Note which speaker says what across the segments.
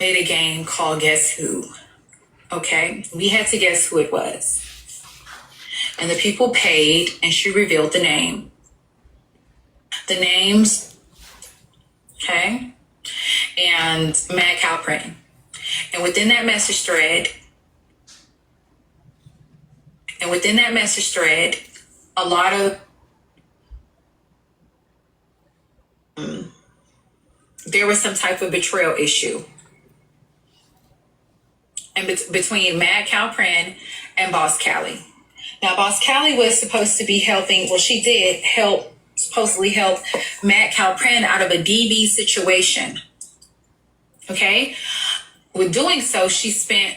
Speaker 1: Made a game called Guess Who. Okay, we had to guess who it was. And the people paid, and she revealed the name. The names, okay, and Mad Cow Print. And within that message thread, a lot of there was some type of betrayal issue. And between Mad Cow Print and Boss Callie. Now, Boss Callie was supposed to be helping, well, she did supposedly help Mad Cow Print out of a DB situation. Okay? With doing so, she spent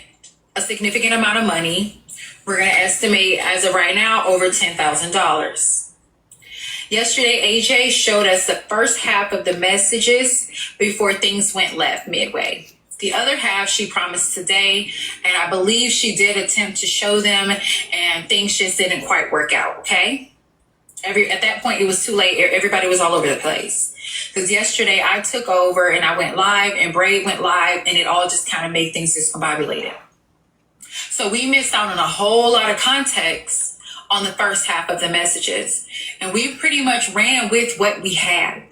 Speaker 1: a significant amount of money. We're going to estimate, as of right now, over $10,000. Yesterday, AJ showed us the first half of the messages before things went left midway. The other half she promised today, and I believe she did attempt to show them, and things just didn't quite work out, okay? At that point, it was too late. Everybody was all over the place. Because yesterday, I took over, and I went live, and Braid went live, and it all just kind of made things discombobulated. So we missed out on a whole lot of context on the first half of the messages, and we pretty much ran with what we had.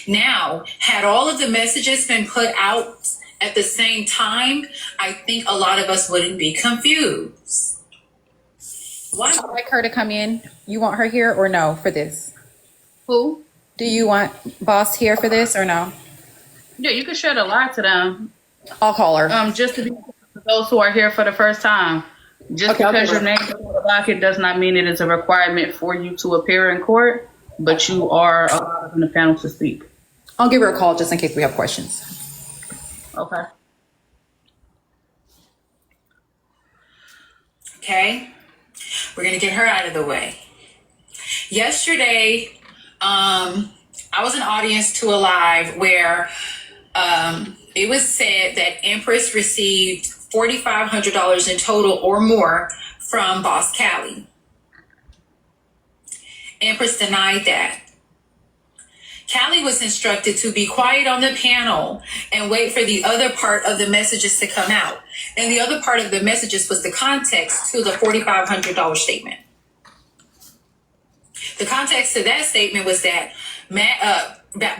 Speaker 1: Now, had all of the messages been put out at the same time, I think a lot of us wouldn't be confused.
Speaker 2: Would you like her to come in? You want her here or no for this?
Speaker 3: Who?
Speaker 2: Do you want Boss here for this or no?
Speaker 3: Yeah, you can share the live to them.
Speaker 2: I'll call her.
Speaker 3: Just to be for those who are here for the first time. Just
Speaker 2: Okay,
Speaker 3: because your name is on the docket does not mean it is a requirement for you to appear in court, but you are allowed in the panel to speak.
Speaker 2: I'll give her a call just in case we have questions.
Speaker 3: Okay.
Speaker 1: Okay? We're going to get her out of the way. Yesterday, I was an audience to a live where it was said that Empress received $4,500 in total or more from Boss Callie. Empress denied that. Callie was instructed to be quiet on the panel and wait for the other part of the messages to come out. And the other part of the messages was the context to the $4,500 statement. The context to that statement was that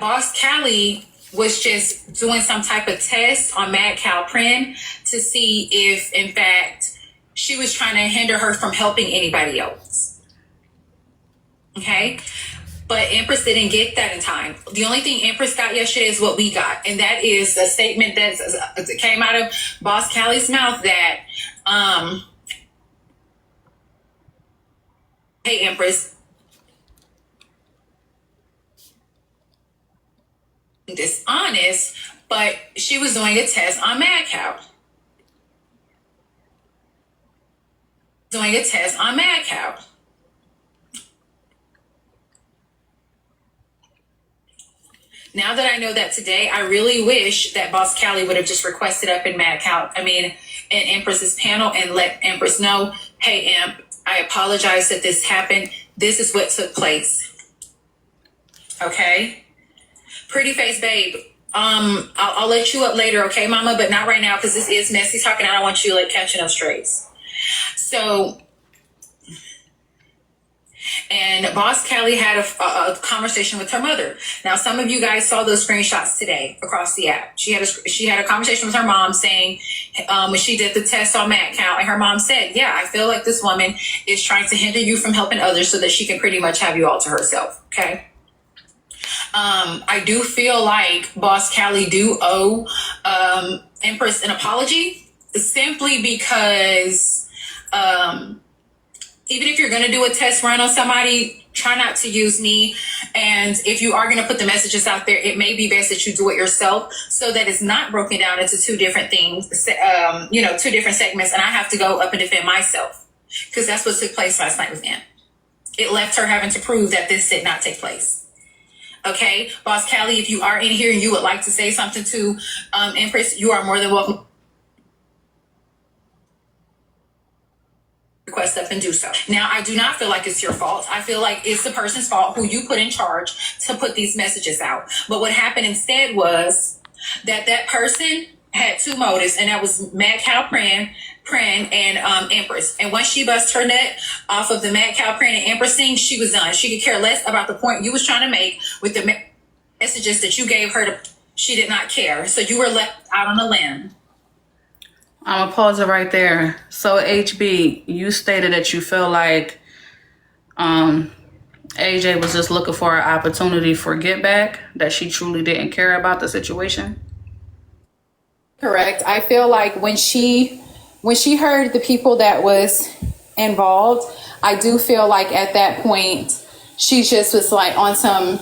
Speaker 1: Boss Callie was just doing some type of test on Mad Cow Print to see if, in fact, she was trying to hinder her from helping anybody else. Okay? But Empress didn't get that in time. The only thing Empress got yesterday is what we got. And that is a statement that came out of Boss Callie's mouth that, hey, Empress, dishonest, but she was doing a test on Mad Cow. Now that I know that today, I really wish that Boss Callie would have just requested up in in Empress's panel and let Empress know, hey, Emp, I apologize that this happened. This is what took place. Okay? Pretty face babe. I'll let you up later, okay, mama? But not right now because this is messy talking. I don't want you catching up strays. So, and Boss Callie had a conversation with her mother. Now, some of you guys saw those screenshots today across the app. She had a conversation with her mom saying when she did the test on Mad Cow, and her mom said, yeah, I feel like this woman is trying to hinder you from helping others so that she can pretty much have you all to herself, okay? I do feel like Boss Callie do owe Empress an apology simply because even if you're going to do a test run on somebody, try not to use me. And if you are going to put the messages out there, it may be best that you do it yourself so that it's not broken down into two different things, two different segments. And I have to go up and defend myself because that's what took place last night with Em. It left her having to prove that this did not take place. Okay, Boss Callie, if you are in here and you would like to say something to Empress, you are more than welcome. Request up and do so. Now, I do not feel like it's your fault. I feel like it's the person's fault who you put in charge to put these messages out. But what happened instead was that person had two motives, and that was Mad Cow Pran and Empress. And once she bust her nut off of the Mad Cow Pran and Empress thing, she was done. She could care less about the point you was trying to make with the messages that you gave her. She did not care. So you were left out on the limb.
Speaker 3: I'm gonna pause it right there. So HB, you stated that you feel like AJ was just looking for an opportunity for get back, that she truly didn't care about the situation.
Speaker 2: Correct. I feel like when she heard the people that was involved, I do feel like at that point she just was like on some,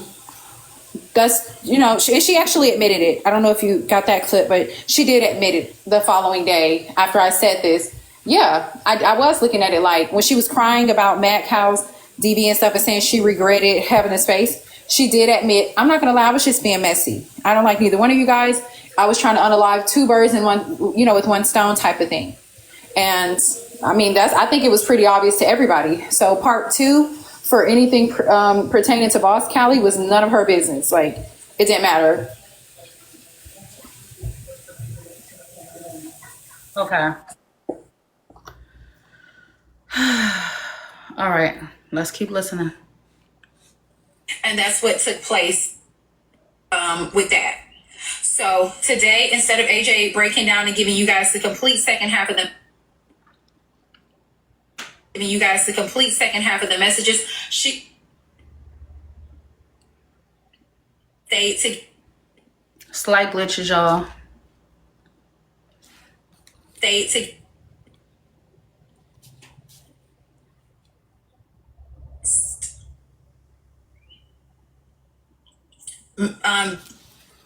Speaker 2: that's, you know, she actually admitted it. I don't know if you got that clip, but she did admit it the following day after I said this. Yeah, I was looking at it like when she was crying about Mad Cow's DV and stuff and saying she regretted having a space. She did admit, I'm not gonna lie, I was just being messy. I don't like neither one of you guys. I was trying to unalive two birds in one, you know, with one stone type of thing. And I mean, I think it was pretty obvious to everybody. So part two for anything pertaining to Boss Callie was none of her business. Like, it didn't matter.
Speaker 3: Okay. All right, let's keep listening.
Speaker 1: And that's what took place with that. So today, instead of AJ breaking down and giving you guys the complete second half of the messages, she stayed to
Speaker 3: Slight glitches, y'all.
Speaker 1: stayed to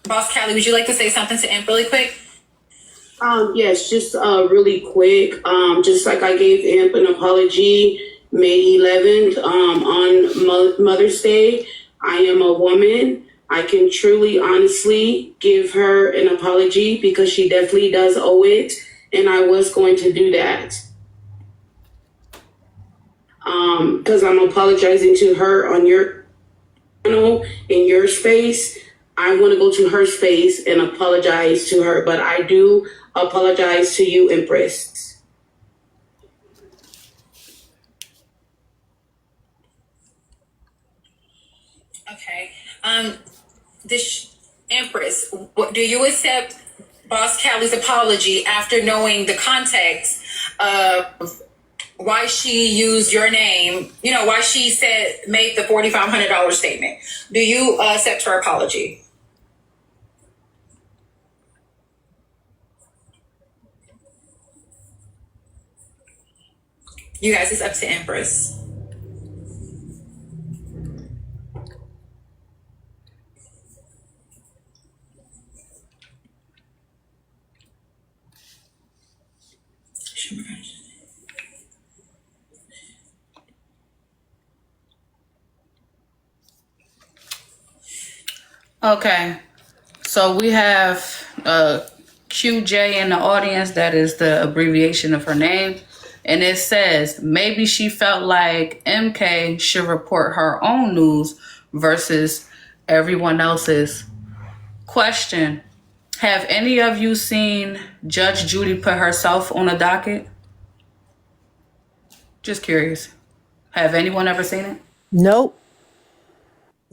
Speaker 1: Boss Callie, would you like to say something to Imp really quick?
Speaker 4: Yes, just really quick. Just like I gave Imp an apology May 11th on Mother's Day, I am a woman. I can truly, honestly give her an apology because she definitely does owe it, and I was going to do that. Because I'm apologizing to her on your channel, in your space. I want to go to her space and apologize to her, but I do apologize to you, Empress.
Speaker 1: Okay. This Empress, do you accept Boss Callie's apology after knowing the context of why she used your name? You know, why she made the $4,500 statement. Do you accept her apology? You guys, it's up to Empress.
Speaker 3: Okay, so we have QJ in the audience. That is the abbreviation of her name. And it says, maybe she felt like MK should report her own news versus everyone else's. Question, have any of you seen Judge Judy put herself on a docket? Just curious. Have anyone ever seen it?
Speaker 5: Nope.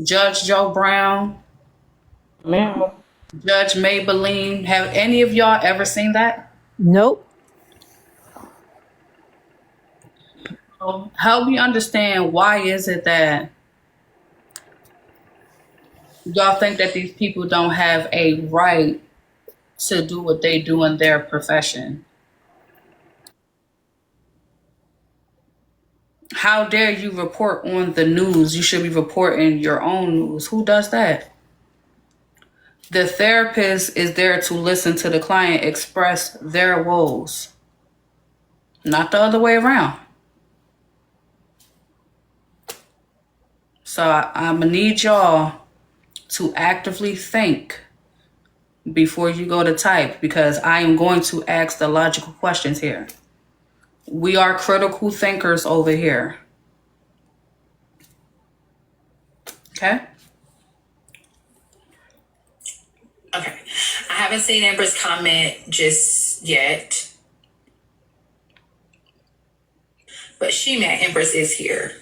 Speaker 3: Judge Joe Brown?
Speaker 5: No.
Speaker 3: Judge Maybelline? Have any of y'all ever seen that?
Speaker 5: Nope.
Speaker 3: Help me understand, why is it that y'all think that these people don't have a right to do what they do in their profession? How dare you report on the news? You should be reporting your own news. Who does that? The therapist is there to listen to the client express their woes, not the other way around. So I'm gonna need y'all to actively think before you go to type, because I am going to ask the logical questions here. We are critical thinkers over here. Okay?
Speaker 1: Okay. I haven't seen Empress comment just yet, but she met Empress is here.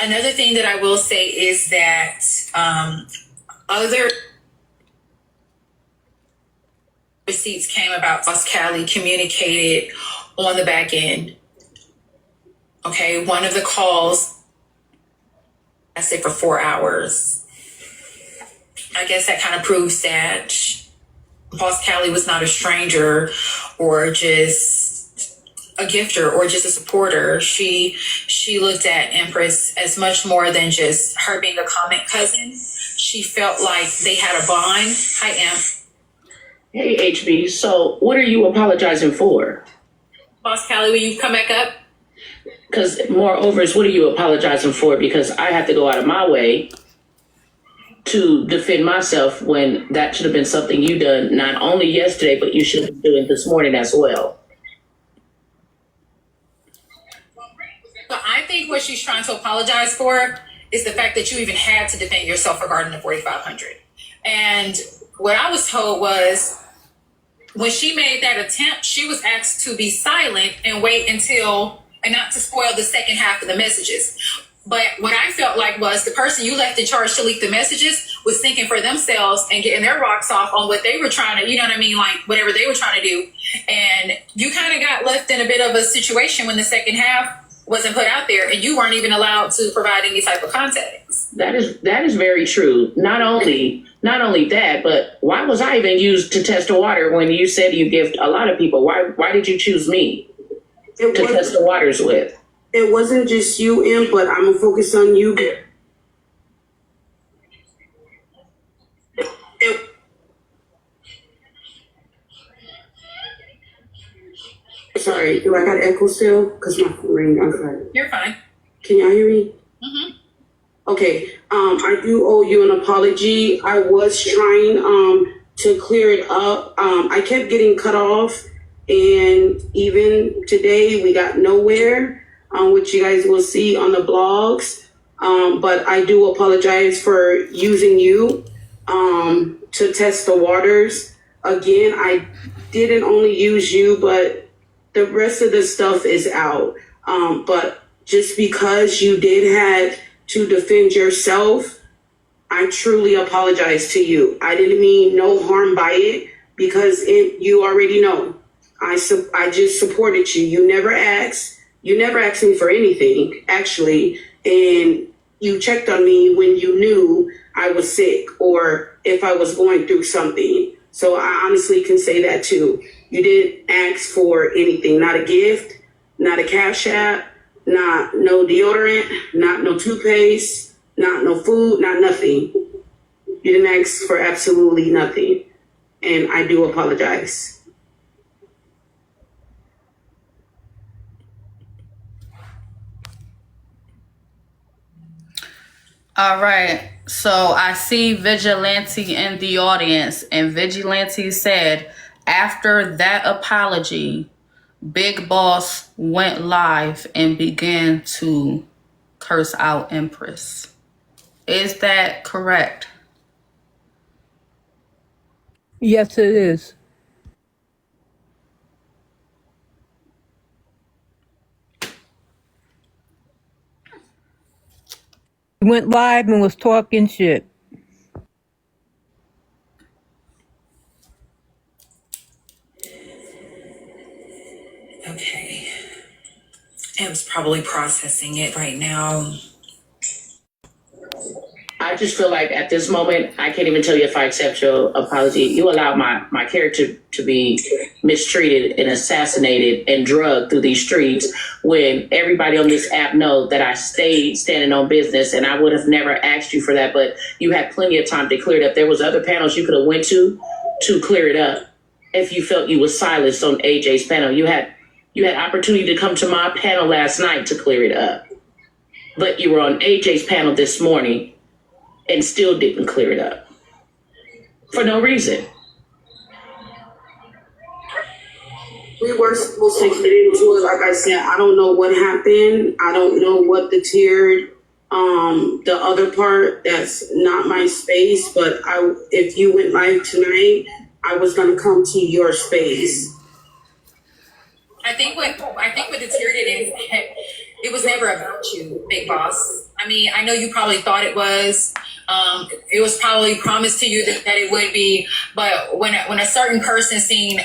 Speaker 1: Another thing that I will say is that other receipts came about. Boss Callie communicated on the back end. Okay, one of the calls lasted for 4 hours. I guess that kind of proves that Boss Callie was not a stranger or just a gifter or just a supporter. She looked at Empress as much more than just her being a comment cousin. She felt like they had a bond. Hi, Em.
Speaker 6: Hey, HB. So, what are you apologizing for?
Speaker 1: Boss Callie, will you come back up?
Speaker 6: Because, moreover, what are you apologizing for? Because I have to go out of my way to defend myself when that should have been something you done not only yesterday, but you should have been doing this morning as well.
Speaker 1: But I think what she's trying to apologize for is the fact that you even had to defend yourself regarding the 4,500. And what I was told was when she made that attempt, she was asked to be silent and wait until, and not to spoil the second half of the messages. But what I felt like was the person you left in charge to leak the messages was thinking for themselves and getting their rocks off on what they were trying to, you know what I mean? Like whatever they were trying to do. And you kind of got left in a bit of a situation when the second half wasn't put out there and you weren't even allowed to provide any type of context.
Speaker 6: That is very true. Not only that, but why was I even used to test the water when you said you gift a lot of people? Why did you choose me to test the waters with?
Speaker 4: It wasn't just you, Em, but I'm gonna focus on you. Sorry, do I got echo still? Because my phone ring. I'm sorry.
Speaker 1: You're fine.
Speaker 4: Can y'all hear me?
Speaker 1: Mm-hmm.
Speaker 4: Okay. I do owe you an apology. I was trying to clear it up. I kept getting cut off, and even today we got nowhere. Which you guys will see on the blogs. But I do apologize for using you to test the waters. Again, I didn't only use you, but the rest of the stuff is out. But just because you did have to defend yourself, I truly apologize to you. I didn't mean no harm by it because you already know. I just supported you. You never asked. You never asked me for anything, actually, and you checked on me when you knew I was sick or if I was going through something. So I honestly can say that too. You didn't ask for anything, not a gift, not a cash app, not no deodorant, not no toothpaste, not no food, not nothing. You didn't ask for absolutely nothing, and I do apologize.
Speaker 3: All right. So I see Vigilante in the audience, and Vigilante said after that apology, Big Boss went live and began to curse out Empress. Is that correct?
Speaker 5: Yes, it is. He went live and was talking shit.
Speaker 1: Okay. Em's probably processing it right now.
Speaker 6: I just feel like at this moment, I can't even tell you if I accept your apology. You allowed my character to be mistreated and assassinated and drugged through these streets when everybody on this app know that I stayed standing on business, and I would have never asked you for that, but you had plenty of time to clear it up. There was other panels you could have went to clear it up if you felt you was silenced on AJ's panel. You had opportunity to come to my panel last night to clear it up, but you were on AJ's panel this morning and still didn't clear it up for no reason.
Speaker 4: We were supposed to get into it. Like I said, I don't know what happened. I don't know what deterred the other part. That's not my space. But if you went live tonight, I was going to come to your space.
Speaker 1: I think what deteriorated is it was never about you, Big Boss. I mean, I know you probably thought it was. It was probably promised to you that it would be, but when a certain person seen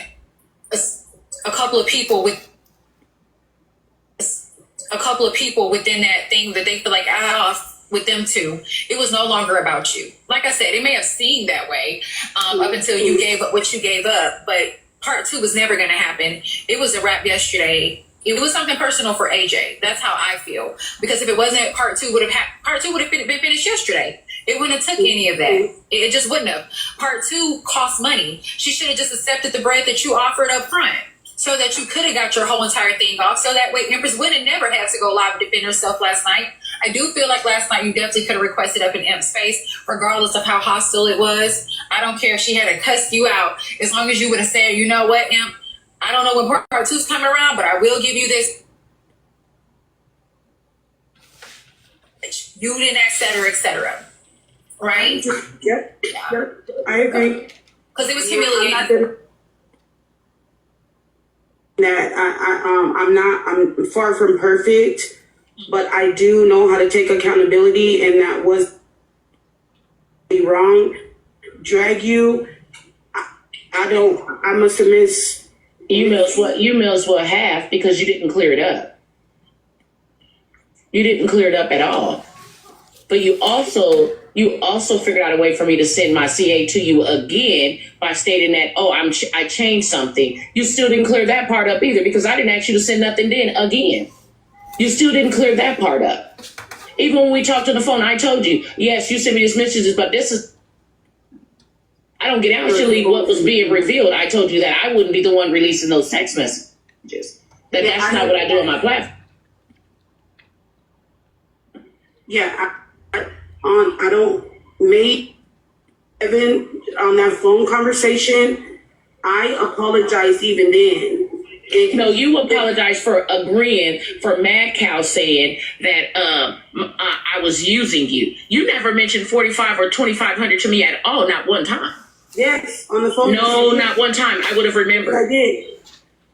Speaker 1: a couple of people within that thing that they feel like with them too, it was no longer about you. Like I said, it may have seemed that way up until you gave up what you gave up, but part 2 was never going to happen. It was a wrap yesterday. It was something personal for AJ. That's how I feel. Because if it wasn't, part 2 would have been finished yesterday. It wouldn't have took any of that. It just wouldn't have. Part 2 cost money. She should have just accepted the bread that you offered up front, so that you could have got your whole entire thing off. So that way, Empress would have never had to go live and defend herself last night. I do feel like last night you definitely could have requested up in Imp's face, regardless of how hostile it was. I don't care if she had to cuss you out, as long as you would have said, you know what, Imp, I don't know when part 2's coming around, but I will give you this. You didn't, et cetera. Right?
Speaker 4: Yep. I agree.
Speaker 1: Because it was humiliating.
Speaker 4: I'm far from perfect, but I do know how to take accountability, and that was wrong. Drag you. I must have missed.
Speaker 6: You missed what half, because you didn't clear it up. You didn't clear it up at all. But you also figured out a way for me to send my CA to you again by stating that, I changed something. You still didn't clear that part up either, because I didn't ask you to send nothing then again. You still didn't clear that part up. Even when we talked on the phone, I told you, yes, you sent me these messages, but I don't get actually what was being revealed. I told you that I wouldn't be the one releasing those text messages. That's not what I do on my platform.
Speaker 4: Yeah, I don't make Evan on that phone conversation. I apologized even then.
Speaker 6: No, you apologize for agreeing for Mad Cow saying that I was using you. You never mentioned 45 or 2,500 to me at all, not one time.
Speaker 4: Yes, on the phone.
Speaker 6: No, not one time. I would have remembered.
Speaker 4: I did.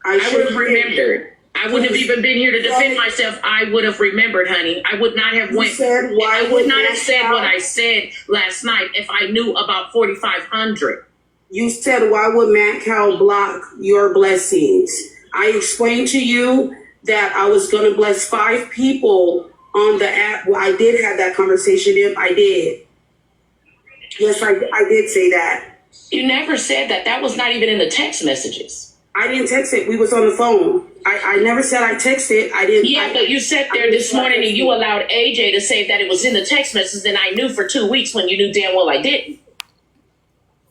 Speaker 6: I would have remembered. I wouldn't have even been here to defend myself. I would have remembered, honey. I would not have I would not have said what I said last night if I knew about 4,500.
Speaker 4: You said, why would Matt Cow block your blessings? I explained to you that I was going to bless 5 people on the app. Well, I did have that conversation. If I did. Yes, I did say that.
Speaker 6: You never said that. That was not even in the text messages.
Speaker 4: I didn't text it. We was on the phone. I never said I texted. I didn't.
Speaker 6: Yeah, but you sat there this morning and you allowed AJ to say that it was in the text messages, and I knew for 2 weeks when you knew damn well I didn't.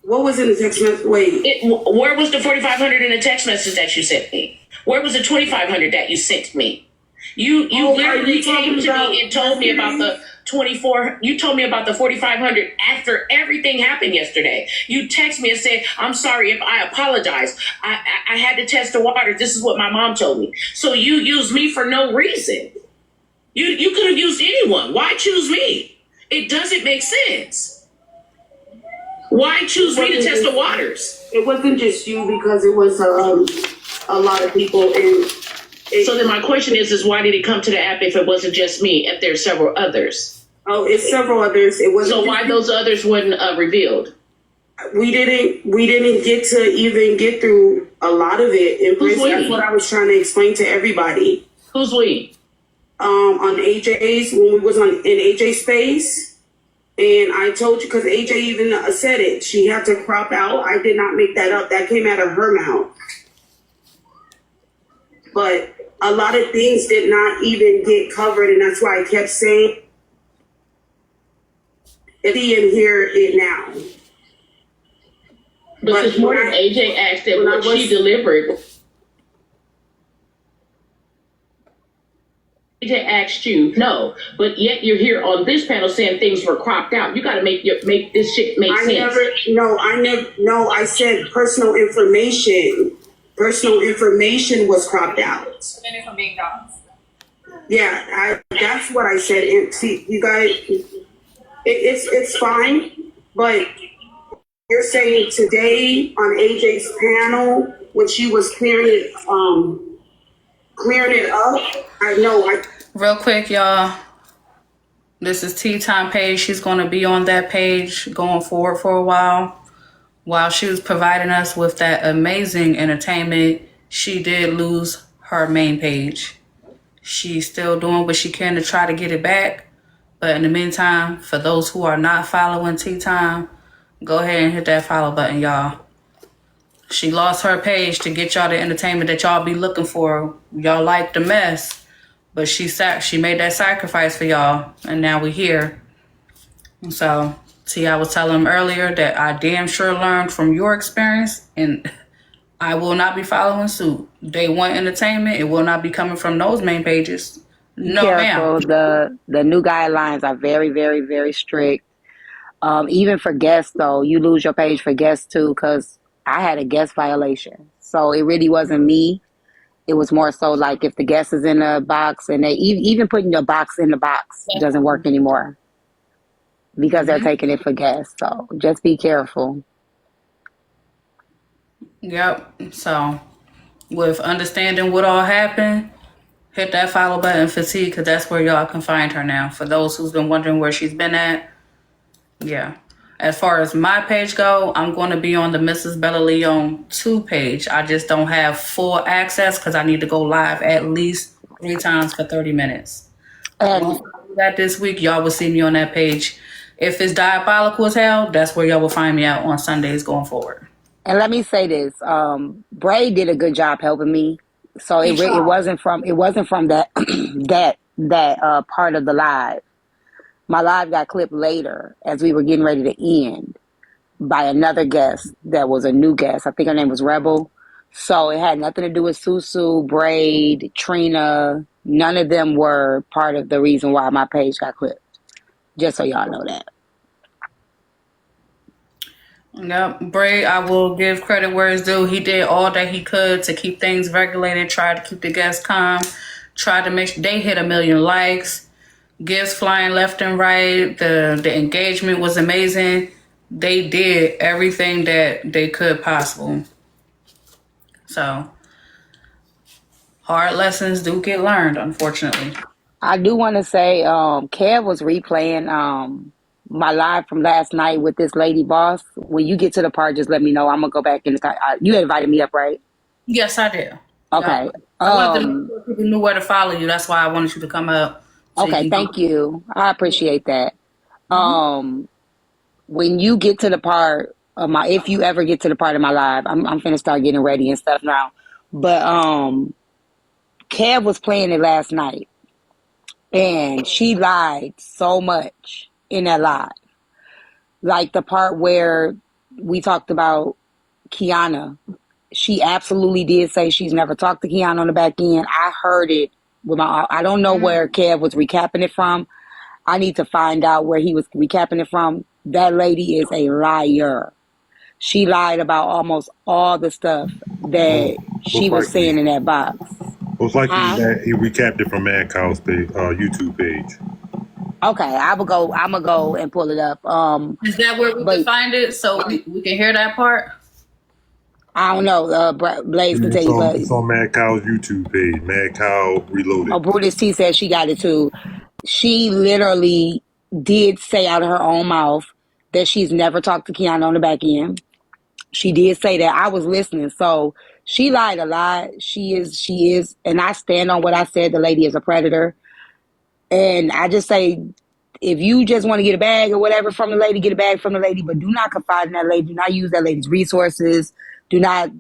Speaker 4: What was in the text message? Wait.
Speaker 6: Where was the 4,500 in the text message that you sent me? Where was the 2,500 that you sent me? You literally came to me and told me about the 24. You told me about the 4,500 after everything happened yesterday. You text me and said, I'm sorry if I apologize. I had to test the water. This is what my mom told me. So you used me for no reason. You could have used anyone. Why choose me? It doesn't make sense. Why choose me to test the waters?
Speaker 4: It wasn't just you, because it was a lot of people.
Speaker 6: So then my question is why did it come to the app if it wasn't just me, if there's several others?
Speaker 4: Oh, it's several others. It wasn't.
Speaker 6: So why those others weren't revealed?
Speaker 4: We didn't get to even get through a lot of it. That's what I was trying to explain to everybody.
Speaker 6: Who's we?
Speaker 4: On AJ's, when we was in AJ's space. And I told you, because AJ even said it, she had to crop out. I did not make that up. That came out of her mouth. But a lot of things did not even get covered, and that's why I kept saying, "See and hear it now."
Speaker 6: But this morning, AJ asked that what she delivered. AJ asked you, no, but yet you're here on this panel saying things were cropped out. You got to make this shit make sense.
Speaker 4: I said personal information. Personal information was cropped out.
Speaker 1: From being dogs.
Speaker 4: Yeah, that's what I said. And see, you guys, it's fine, but You're saying today on AJ's panel when she was clearing it up. I know.
Speaker 3: Real quick, y'all. This is Tea Time page. She's going to be on that page going forward for a while. While she was providing us with that amazing entertainment, she did lose her main page. She's still doing what she can to try to get it back. But in the meantime, for those who are not following Tea Time, go ahead and hit that follow button, y'all. She lost her page to get y'all the entertainment that y'all be looking for. Y'all like the mess, but she made that sacrifice for y'all, and now we here. And so, see, I was telling him earlier that I damn sure learned from your experience, and I will not be following suit. They want entertainment. It will not be coming from those main pages. No,
Speaker 7: Careful.
Speaker 3: ma'am.
Speaker 7: The new guidelines are very, very, very strict. Even for guests, though, you lose your page for guests too, because I had a guest violation. So it really wasn't me. It was more so like if the guest is in a box, and they even putting your box in the box doesn't work anymore because they're taking it for guests. So just be careful.
Speaker 3: Yep. So, with understanding what all happened, hit that follow button for T, because that's where y'all can find her now. For those who's been wondering where she's been at, yeah. As far as my page go, I'm going to be on the Mrs. Bella Leon 2 page. I just don't have full access because I need to go live at least 3 times for 30 minutes.
Speaker 7: And
Speaker 3: Once I do that this week, y'all will see me on that page. If it's diabolical as hell, that's where y'all will find me out on Sundays going forward.
Speaker 7: and let me say this: Bray did a good job helping me. So it wasn't from that that part of the live. My live got clipped later as we were getting ready to end by another guest that was a new guest. I think her name was Rebel. So it had nothing to do with Susu, Braid, Trina. None of them were part of the reason why my page got clipped. Just so y'all know that.
Speaker 3: Yep, Bray, I will give credit where it's due. He did all that he could to keep things regulated, tried to keep the guests calm, tried to make sure they hit 1 million likes. Gifts flying left and right. The engagement was amazing. They did everything that they could possible. So hard lessons do get learned, unfortunately.
Speaker 7: I do want to say, Kev was replaying my live from last night with this lady boss. When you get to the part, just let me know. I'm gonna go back in the. You invited me up, right?
Speaker 3: Yes, I did.
Speaker 7: Okay.
Speaker 3: Yep. I wanted to make sure people knew where to follow you. That's why I wanted you to come up. So
Speaker 7: Okay. Thank you. I appreciate that. When you get to the part of if you ever get to the part of my live, I'm finna start getting ready and stuff now. But Kev was playing it last night, and she lied so much in that live. Like the part where we talked about Kiana, she absolutely did say she's never talked to Kiana on the back end. I heard it with I don't know where Kev was recapping it from. I need to find out where he was recapping it from. That lady is a liar. She lied about almost all the stuff that she was saying in that box.
Speaker 8: Most likely he recapped it from Mad Cow's page, YouTube page.
Speaker 7: Okay, I'm gonna go and pull it up.
Speaker 3: is that where we can find it so we can hear that part?
Speaker 7: I don't know. Blaze can tell you, but
Speaker 8: It's on Mad Cow's YouTube page, Mad Cow Reloaded.
Speaker 7: oh, Brutus T said she got it too. She literally did say out of her own mouth that she's never talked to Kiana on the back end. She did say that. I was listening. So she lied a lot. She is, and I stand on what I said. The lady is a predator. And I just say, if you just want to get a bag or whatever from the lady, get a bag from the lady, but do not confide in that lady. Do not use that lady's resources. Do not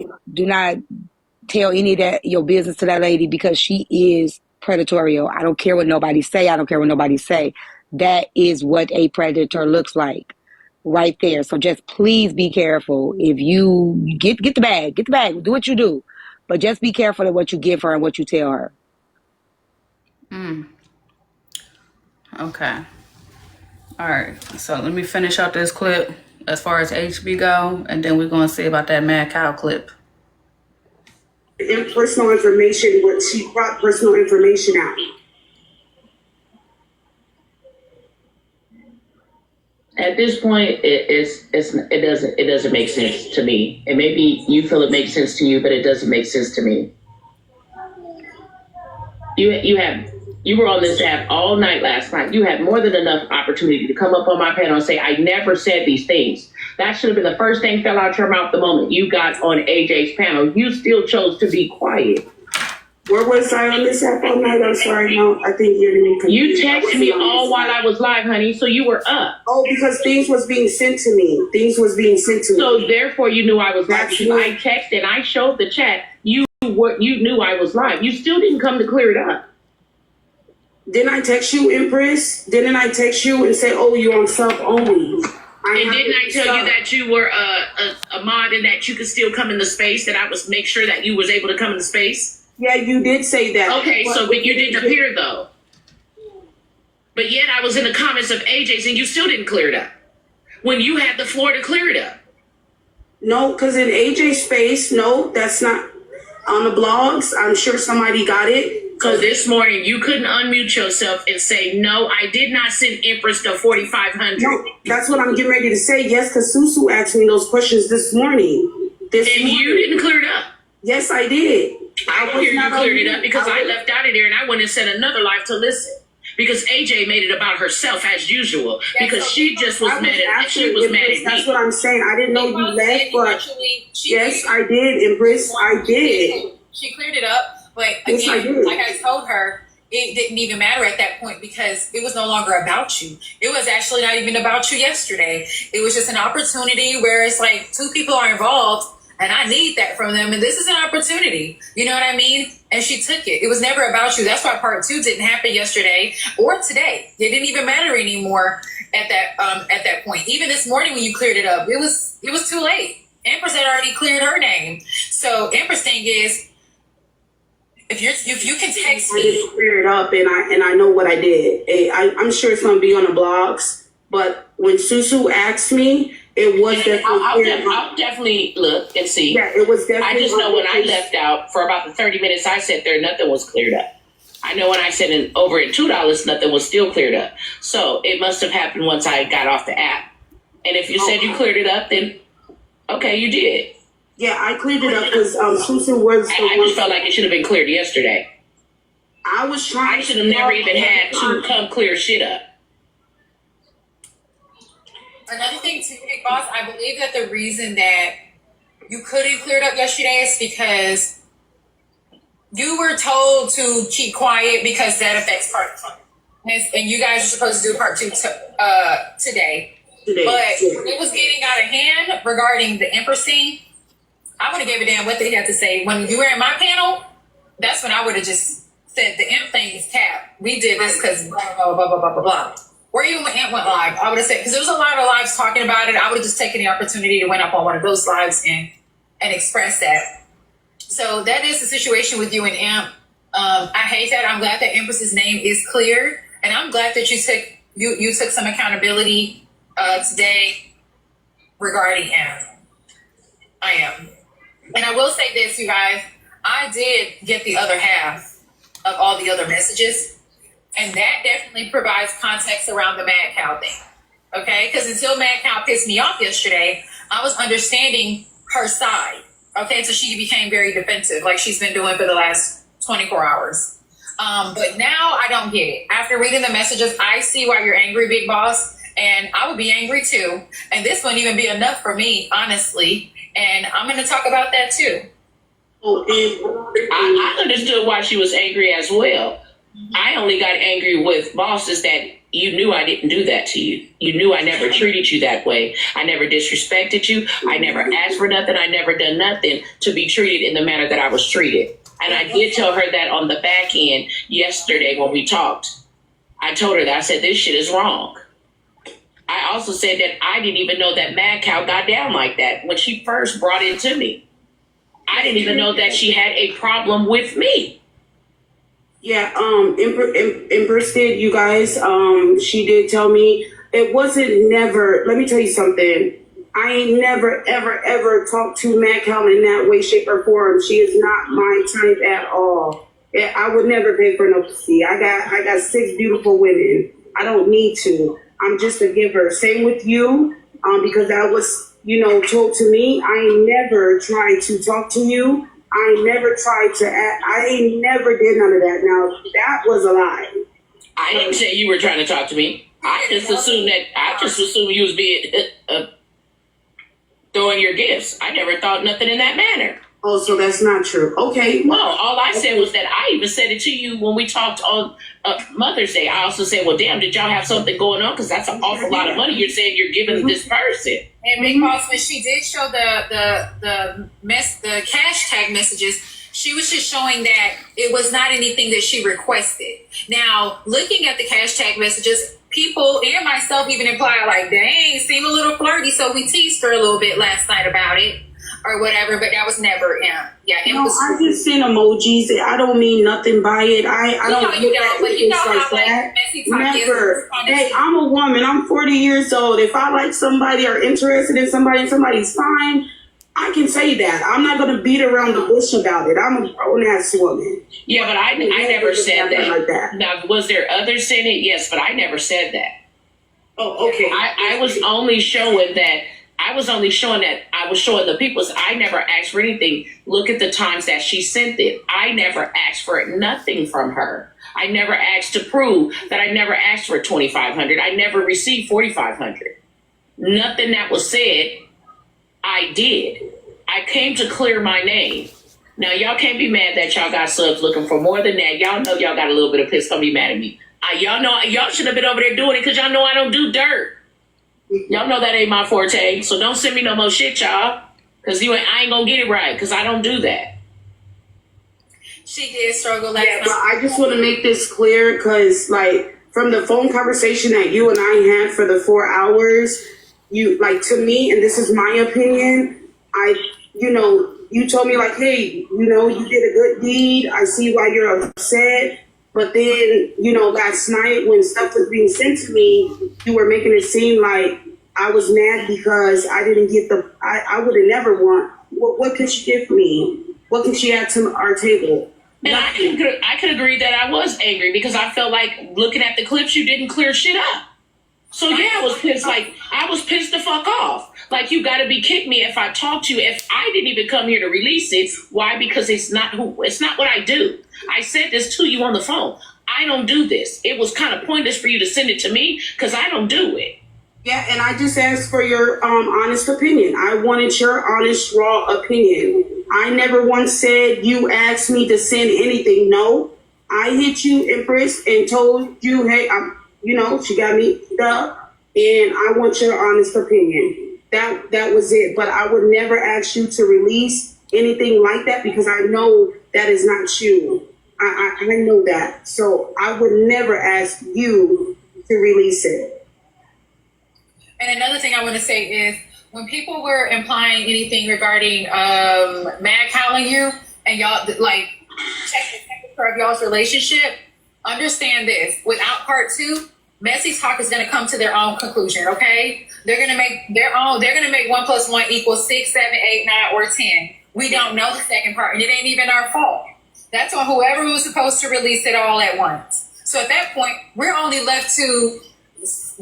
Speaker 7: tell any of that your business to that lady, because she is predatorial. I don't care what nobody say. I don't care what nobody say. That is what a predator looks like right there. So just please be careful. If you get the bag, do what you do, but just be careful of what you give her and what you tell her.
Speaker 3: Okay. All right. So let me finish out this clip as far as HB go, and then we're going to see about that Mad Cow clip.
Speaker 4: And personal information, but she brought personal information out.
Speaker 6: At this point, it doesn't make sense to me. And maybe you feel it makes sense to you, but it doesn't make sense to me. You were on this app all night last night. You had more than enough opportunity to come up on my panel and say, I never said these things. That should have been the first thing fell out your mouth the moment you got on AJ's panel. You still chose to be quiet.
Speaker 4: Where was I on this app all night? I'm sorry, no, I think you're me.
Speaker 6: You texted me all while I was live, honey, so you were up.
Speaker 4: Oh, because things was being sent to me.
Speaker 6: So therefore you knew I was live. I texted and I showed the chat. You knew I was live. You still didn't come to clear it up.
Speaker 4: Didn't I text you, Empress? Didn't I text you and say, oh, you're on sub only?
Speaker 6: And didn't I tell you that you were a mod and that you could still come in the space, that I was make sure that you was able to come in the space?
Speaker 4: Yeah, you did say that.
Speaker 6: Okay, but you didn't appear though. But yet I was in the comments of AJ's and you still didn't clear it up. When you had the floor to clear it up.
Speaker 4: No, because in AJ's space, no, that's not on the blogs. I'm sure somebody got it.
Speaker 6: So this morning you couldn't unmute yourself and say, no, I did not send Empress the 4,500.
Speaker 4: No, that's what I'm getting ready to say. Yes, because Susu asked me those questions this morning.
Speaker 6: You didn't clear it up.
Speaker 4: Yes, I did.
Speaker 6: I don't hear you cleared it up because I left out of there and I went and set another live to listen. Because AJ made it about herself as usual. Because she just was mad at me.
Speaker 4: That's what I'm saying. I didn't know you left, but yes, I did, Empress. I did.
Speaker 1: She cleared it up, but again, like I told her, it didn't even matter at that point because it was no longer about you. It was actually not even about you yesterday. It was just an opportunity where it's like two people are involved and I need that from them. And this is an opportunity. You know what I mean? And she took it. It was never about you. That's why part 2 didn't happen yesterday or today. It didn't even matter anymore at that point. Even this morning when you cleared it up, it was too late. Empress had already cleared her name. So Empress thing is, if you can text me,
Speaker 4: I just cleared it up and I know what I did. I'm sure it's gonna be on the blogs. But when Susu asked me, it was definitely.
Speaker 6: I'll definitely look and see.
Speaker 4: Yeah, it was definitely.
Speaker 6: I just know when I left out for about the 30 minutes I sat there, nothing was cleared up. I know when I said over at $2, nothing was still cleared up. So it must have happened once I got off the app. And if you said you cleared it up, then okay, you did.
Speaker 4: Yeah, I cleared it up because Susu was.
Speaker 6: I just felt like it should have been cleared yesterday.
Speaker 4: I
Speaker 6: should have never even had to come clear shit up.
Speaker 1: Another thing too, Big Boss, I believe that the reason that you couldn't clear it up yesterday is because you were told to keep quiet because that affects part 1. And you guys are supposed to do part 2 today. But when it was getting out of hand regarding the Empress scene, I would have gave a damn what they had to say. When you were in my panel, that's when I would have just said the imp thing is cap. We did this because blah, blah, blah, blah, blah, blah, blah. Or even when Ant went live, I would have said, because there was a lot of lives talking about it, I would have just taken the opportunity to went up on one of those lives and express that. So that is the situation with you and Amp. I hate that. I'm glad that Empress's name is cleared. And I'm glad that you took some accountability today regarding Amp. I am. And I will say this, you guys. I did get the other half of all the other messages. And that definitely provides context around the Mad Cow thing. Okay? Because until Mad Cow pissed me off yesterday, I was understanding her side. Okay? So she became very defensive, like she's been doing for the last 24 hours. But now I don't get it. After reading the messages, I see why you're angry, Big Boss. And I would be angry too. And this wouldn't even be enough for me, honestly. And I'm going to talk about that too.
Speaker 6: I understood why she was angry as well. I only got angry with bosses that you knew I didn't do that to you. You knew I never treated you that way. I never disrespected you. I never asked for nothing. I never done nothing to be treated in the manner that I was treated. And I did tell her that on the back end yesterday when we talked. I told her that. I said, this shit is wrong. I also said that I didn't even know that Mad Cow got down like that when she first brought it to me. I didn't even know that she had a problem with me.
Speaker 4: Yeah, Empress did, you guys. She did tell me it wasn't never. Let me tell you something. I ain't never, ever, ever talked to Mad Cow in that way, shape, or form. She is not my type at all. I would never pay for no pussy. I got 6 beautiful women. I don't need to. I'm just a giver. Same with you, because that was, told to me. I ain't never tried to talk to you. I ain't never tried to act. I ain't never did none of that. Now, that was a lie.
Speaker 6: I didn't say you were trying to talk to me. I just assumed you was being throwing your gifts. I never thought nothing in that manner.
Speaker 4: Oh, so that's not true. Okay.
Speaker 6: Well, all I said was that I even said it to you when we talked on Mother's Day. I also said, well, damn, did y'all have something going on? Because that's an awful lot of money you're saying you're giving this person.
Speaker 1: And Big Boss, when she did show the cash tag messages, she was just showing that it was not anything that she requested. Now, looking at the cash tag messages, people and myself even implied like, dang, seem a little flirty. So we teased her a little bit last night about it or whatever, but that was never
Speaker 4: I just send emojis. I don't mean nothing by it. I don't
Speaker 1: know you don't, but you know how like messy talk
Speaker 4: never.
Speaker 1: is.
Speaker 4: Hey, I'm a woman. I'm 40 years old. If I like somebody or interested in somebody and somebody's fine, I can say that. I'm not going to beat around the bush about it. I'm a grown ass woman.
Speaker 6: Yeah, but I never said that.
Speaker 4: Like that.
Speaker 6: Now, was there others saying it? Yes, but I never said that.
Speaker 4: Oh, okay.
Speaker 6: I was only showing that. I was showing the people. I never asked for anything. Look at the times that she sent it. I never asked for nothing from her. I never asked to prove that I never asked for $2,500. I never received $4,500. Nothing that was said, I did. I came to clear my name. Now, y'all can't be mad that y'all got subs looking for more than that. Y'all know y'all got a little bit of piss. Don't be mad at me. Y'all know y'all should have been over there doing it because y'all know I don't do dirt. Y'all know that ain't my forte, so don't send me no more shit, y'all. Because I ain't gonna get it right, because I don't do that.
Speaker 1: She did struggle last night.
Speaker 4: But I just want to make this clear, because, like, from the phone conversation that you and I had for the 4 hours, to me, and this is my opinion, you told me, like, hey, you did a good deed. I see why you're upset. But then, last night when stuff was being sent to me, you were making it seem like I was mad because I didn't get I would have never want. What could she give me? What can she add to our table?
Speaker 6: And I could agree that I was angry because I felt like looking at the clips, you didn't clear shit up. So yeah, I was pissed. Like, I was pissed the fuck off. Like, you got to be kidding me if I talk to you. If I didn't even come here to release it, why? Because it's not what I do. I said this to you on the phone. I don't do this. It was kind of pointless for you to send it to me because I don't do it.
Speaker 4: Yeah, and I just asked for your honest opinion. I wanted your honest, raw opinion. I never once said you asked me to send anything. No, I hit you, Empress, and told you, hey, she got me up, and I want your honest opinion. That was it. But I would never ask you to release anything like that because I know that is not you. I know that. So I would never ask you to release it.
Speaker 1: And another thing I want to say is when people were implying anything regarding Mad calling you and y'all like check the temperature of y'all's relationship, understand this. Without part 2, Messy Talk is going to come to their own conclusion, okay? They're going to make their own. They're going to make 1 + 1 = 6, 7, 8, 9, or 10. We don't know the second part, and it ain't even our fault. That's on whoever was supposed to release it all at once. So at that point, we're only left to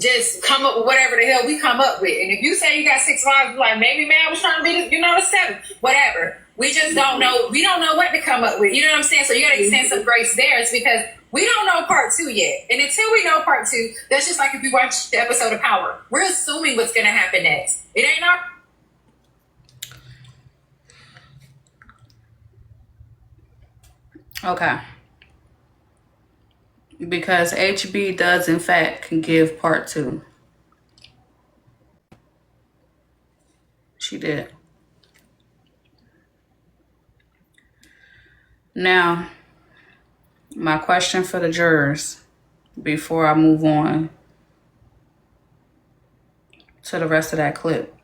Speaker 1: just come up with whatever the hell we come up with. And if you say you got 6 wives, like maybe man was trying to be the 7, whatever. We just don't know. We don't know what to come up with. You know what I'm saying? So you got to extend some grace there. It's because we don't know part 2 yet. And until we know part 2, that's just like if you watch the episode of Power. We're assuming what's going to happen next. It ain't our.
Speaker 3: Okay. Because HB does, in fact, give part 2. She did. Now, my question for the jurors before I move on to the rest of that clip.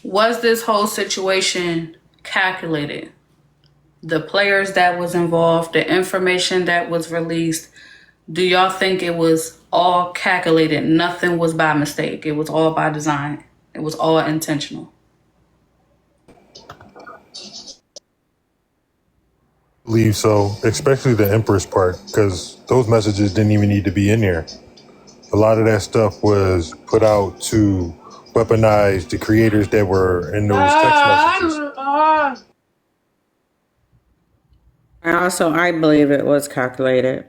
Speaker 3: Was this whole situation calculated? The players that was involved, the information that was released, do y'all think it was all calculated? Nothing was by mistake. It was all by design. It was all intentional.
Speaker 8: Believe so, especially the Empress part, because those messages didn't even need to be in there. A lot of that stuff was put out to weaponize the creators that were in those text messages.
Speaker 9: And also, I believe it was calculated.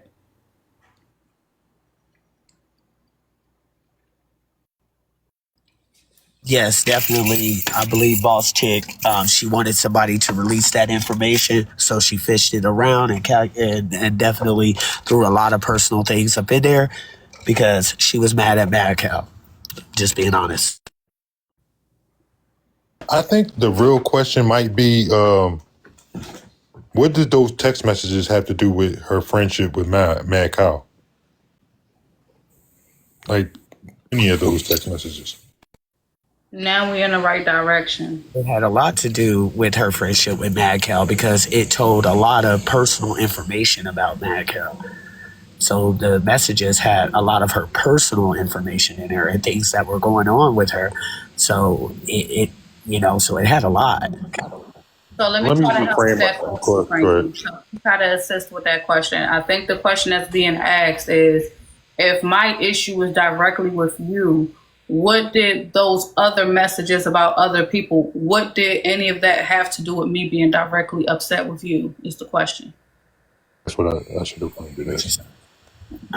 Speaker 10: Yes, definitely. I believe Boss Chick, she wanted somebody to release that information, so she fished it around and definitely threw a lot of personal things up in there because she was mad at Mad Cow. Just being honest.
Speaker 8: I think the real question might be, what did those text messages have to do with her friendship with Mad Cow? Like, any of those text messages.
Speaker 3: Now we're in the right direction.
Speaker 10: It had a lot to do with her friendship with Mad Cow because it told a lot of personal information about Mad Cow. So the messages had a lot of her personal information in there and things that were going on with her. So it so it had a lot.
Speaker 3: So let me
Speaker 8: Let me
Speaker 3: try to help with
Speaker 8: reframe
Speaker 3: that
Speaker 8: my
Speaker 3: question, Frankie. So try to assist with that question. I think the question that's being asked is, if my issue is directly with you, what did those other messages about other people, what did any of that have to do with me being directly upset with you, is the question.
Speaker 8: That's what I should have pointed it.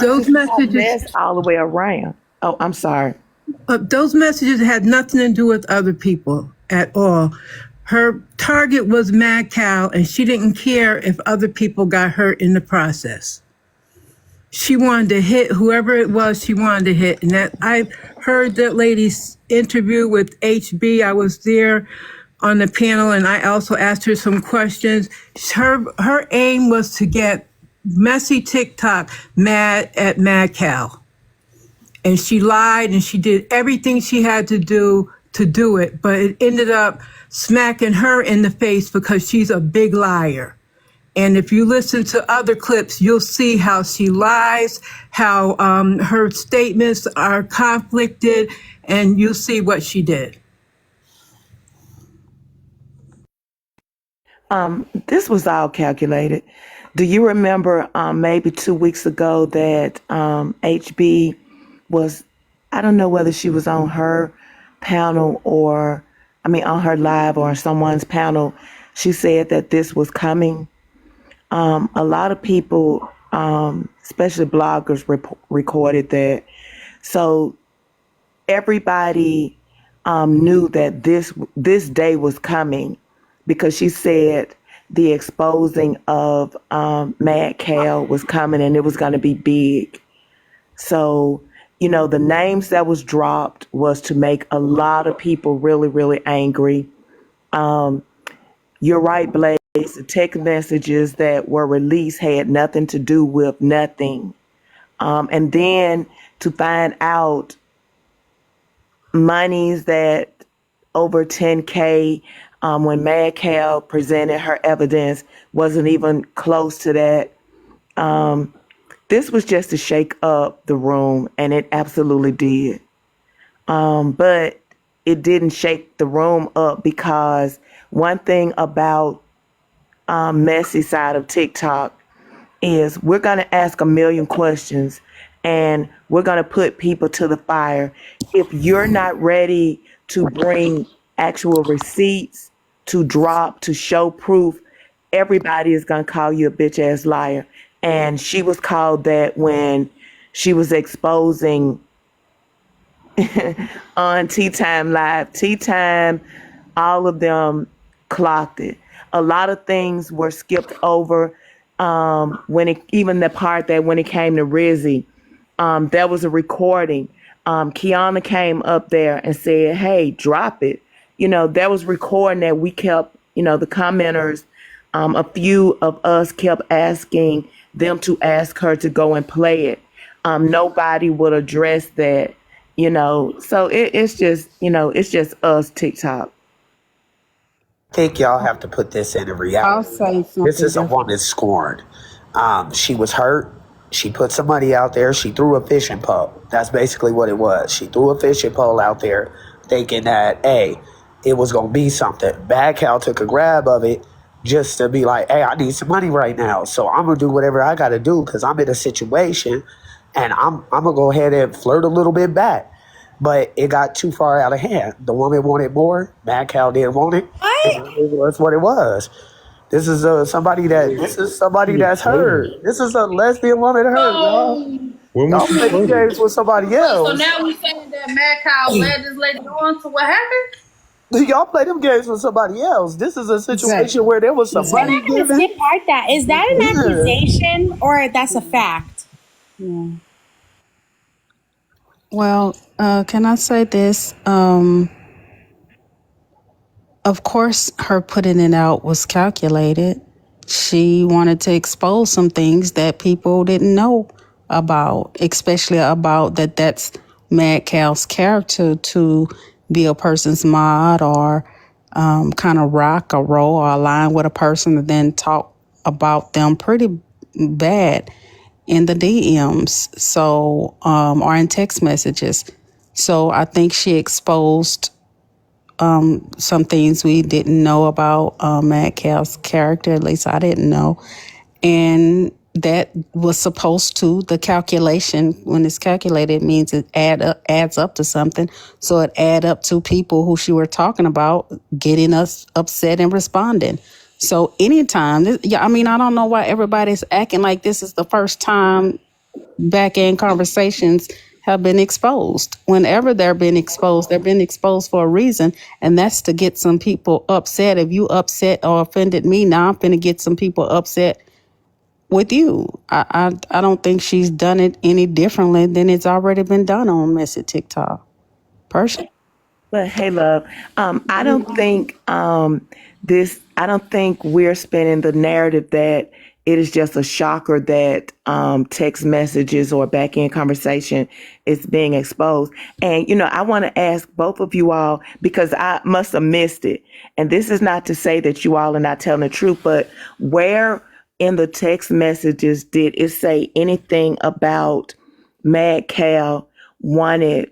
Speaker 5: Those messages,
Speaker 11: all the way around. Oh, I'm sorry.
Speaker 5: those messages had nothing to do with other people at all. Her target was Mad Cow, and she didn't care if other people got hurt in the process. She wanted to hit whoever it was she wanted to hit. And that I heard that lady's interview with HB. I was there on the panel, and I also asked her some questions. Her aim was to get messy TikTok mad at Mad Cow. And she lied and she did everything she had to do it, but it ended up smacking her in the face because she's a big liar. And if you listen to other clips, you'll see how she lies, how her statements are conflicted, and you'll see what she did.
Speaker 11: This was all calculated. Do you remember maybe 2 weeks ago that HB was, I don't know whether she was on her panel or, on her live or someone's panel. She said that this was coming. A lot of people, especially bloggers, recorded that. So everybody knew that this day was coming because she said the exposing of Mad Cow was coming and it was going to be big. So, the names that was dropped was to make a lot of people really, really angry. You're right, Blaze. The text messages that were released had nothing to do with nothing. And then to find out monies that over 10K, when Mad Cow presented her evidence, wasn't even close to that. This was just to shake up the room, and it absolutely did. But it didn't shake the room up because one thing about messy side of TikTok is we're going to ask a million questions and we're going to put people to the fire. If you're not ready to bring actual receipts, to drop, to show proof, everybody is going to call you a bitch ass liar. And she was called that when she was exposing on Tea Time Live. Tea Time, all of them clocked it. A lot of things were skipped over. Even the part that when it came to Rizzy, there was a recording. Kiana came up there and said, "Hey, drop it." There was recording that we kept, the commenters, a few of us kept asking them to ask her to go and play it. Nobody would address that, so it's just us, TikTok.
Speaker 10: I think y'all have to put this in a reality.
Speaker 7: I'll say something.
Speaker 10: This is a woman scorned. She was hurt. She put some money out there. She threw a fishing pole. That's basically what it was. She threw a fishing pole out there thinking that, hey, it was going to be something. Bad Cow took a grab of it, just to be like, hey, I need some money right now. So I'm gonna do whatever I gotta do because I'm in a situation and I'm gonna go ahead and flirt a little bit back. But it got too far out of hand. The woman wanted more. Mad Cow didn't want it.
Speaker 12: What?
Speaker 10: It was what it was. This is somebody that's hurt. This is a lesbian woman hurt, y'all.
Speaker 8: When was
Speaker 10: Y'all
Speaker 8: she
Speaker 10: play them
Speaker 8: pregnant?
Speaker 10: games with somebody
Speaker 3: So
Speaker 10: else.
Speaker 3: now we saying that Mad Cow led this lady on to what happened?
Speaker 10: Y'all play them games with somebody else. This is a situation
Speaker 2: Exactly.
Speaker 10: where there was some
Speaker 12: I'm
Speaker 10: money
Speaker 12: not going to
Speaker 10: given.
Speaker 12: skip part that. Is that an
Speaker 10: Yeah.
Speaker 12: accusation or that's a fact?
Speaker 13: Well, can I say this? Of course, her putting it out was calculated. She wanted to expose some things that people didn't know about, especially about that's Mad Cal's character to be a person's mod or kind of rock or roll or align with a person and then talk about them pretty bad in the DMs, so or in text messages. So I think she exposed some things we didn't know about Mad Cal's character. At least I didn't know, and that was supposed to the calculation. When it's calculated, it means it adds up to something. So it add up to people who she were talking about getting us upset and responding. So anytime, yeah, I mean, I don't know why everybody's acting like this is the first time back end conversations have been exposed. Whenever they're been exposed for a reason, and that's to get some people upset. If you upset or offended me, now I'm finna get some people upset with you. I don't think she's done it any differently than it's already been done on Messy TikTok. Personally.
Speaker 11: But hey, love, I don't think I don't think we're spinning the narrative that it is just a shocker that text messages or back end conversation is being exposed. And I want to ask both of you all because I must have missed it. And this is not to say that you all are not telling the truth, but where in the text messages did it say anything about Mad Cal wanted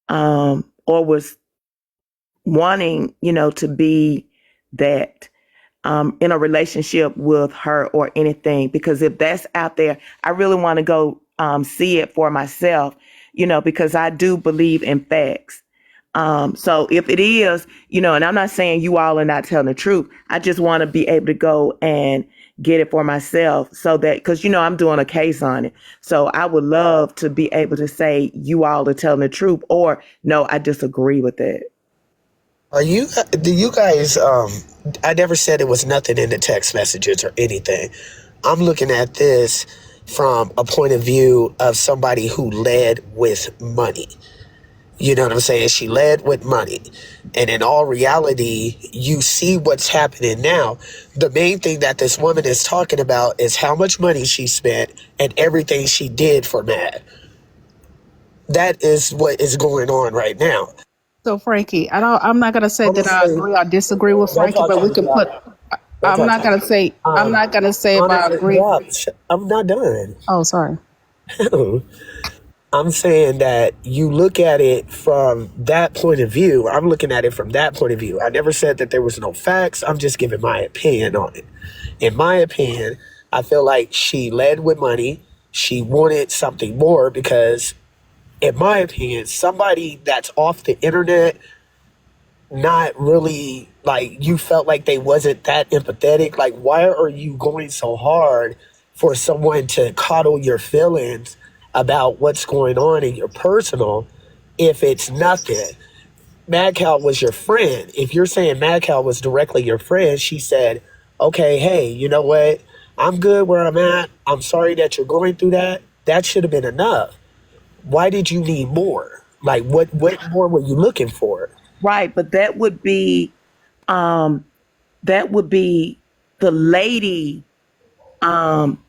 Speaker 11: or was wanting, to be that in a relationship with her or anything? Because if that's out there, I really want to go see it for myself, because I do believe in facts. So if it is, and I'm not saying you all are not telling the truth, I just want to be able to go and get it for myself so that, because, I'm doing a case on it. So I would love to be able to say you all are telling the truth or no, I disagree with it.
Speaker 10: Do you guys, I never said it was nothing in the text messages or anything. I'm looking at this from a point of view of somebody who led with money. You know what I'm saying? She led with money. And in all reality, you see what's happening now. The main thing that this woman is talking about is how much money she spent and everything she did for Mad. That is what is going on right now.
Speaker 13: So Frankie, I'm not gonna say
Speaker 10: I'm
Speaker 13: that
Speaker 10: gonna
Speaker 13: I
Speaker 10: say,
Speaker 13: agree or disagree with
Speaker 10: don't
Speaker 13: Frankie,
Speaker 10: talk
Speaker 13: but
Speaker 10: to
Speaker 13: we
Speaker 10: me,
Speaker 13: can put.
Speaker 10: Doc. Don't
Speaker 13: I'm
Speaker 10: talk
Speaker 13: not
Speaker 10: to me.
Speaker 13: gonna say. I'm not gonna say if I
Speaker 10: Honestly,
Speaker 13: agree.
Speaker 10: Doc, I'm not done.
Speaker 13: Oh, sorry.
Speaker 10: I'm saying that you look at it from that point of view. I'm looking at it from that point of view. I never said that there was no facts. I'm just giving my opinion on it. In my opinion, I feel like she led with money. She wanted something more because, in my opinion, somebody that's off the internet, not really, like, you felt like they wasn't that empathetic. Like, why are you going so hard for someone to coddle your feelings about what's going on in your personal if it's nothing? Mad Cow was your friend. If you're saying Mad Cow was directly your friend, she said, okay, hey, you know what? I'm good where I'm at. I'm sorry that you're going through that. That should have been enough. Why did you need more? Like, what more were you looking for?
Speaker 11: Right, but that would be the lady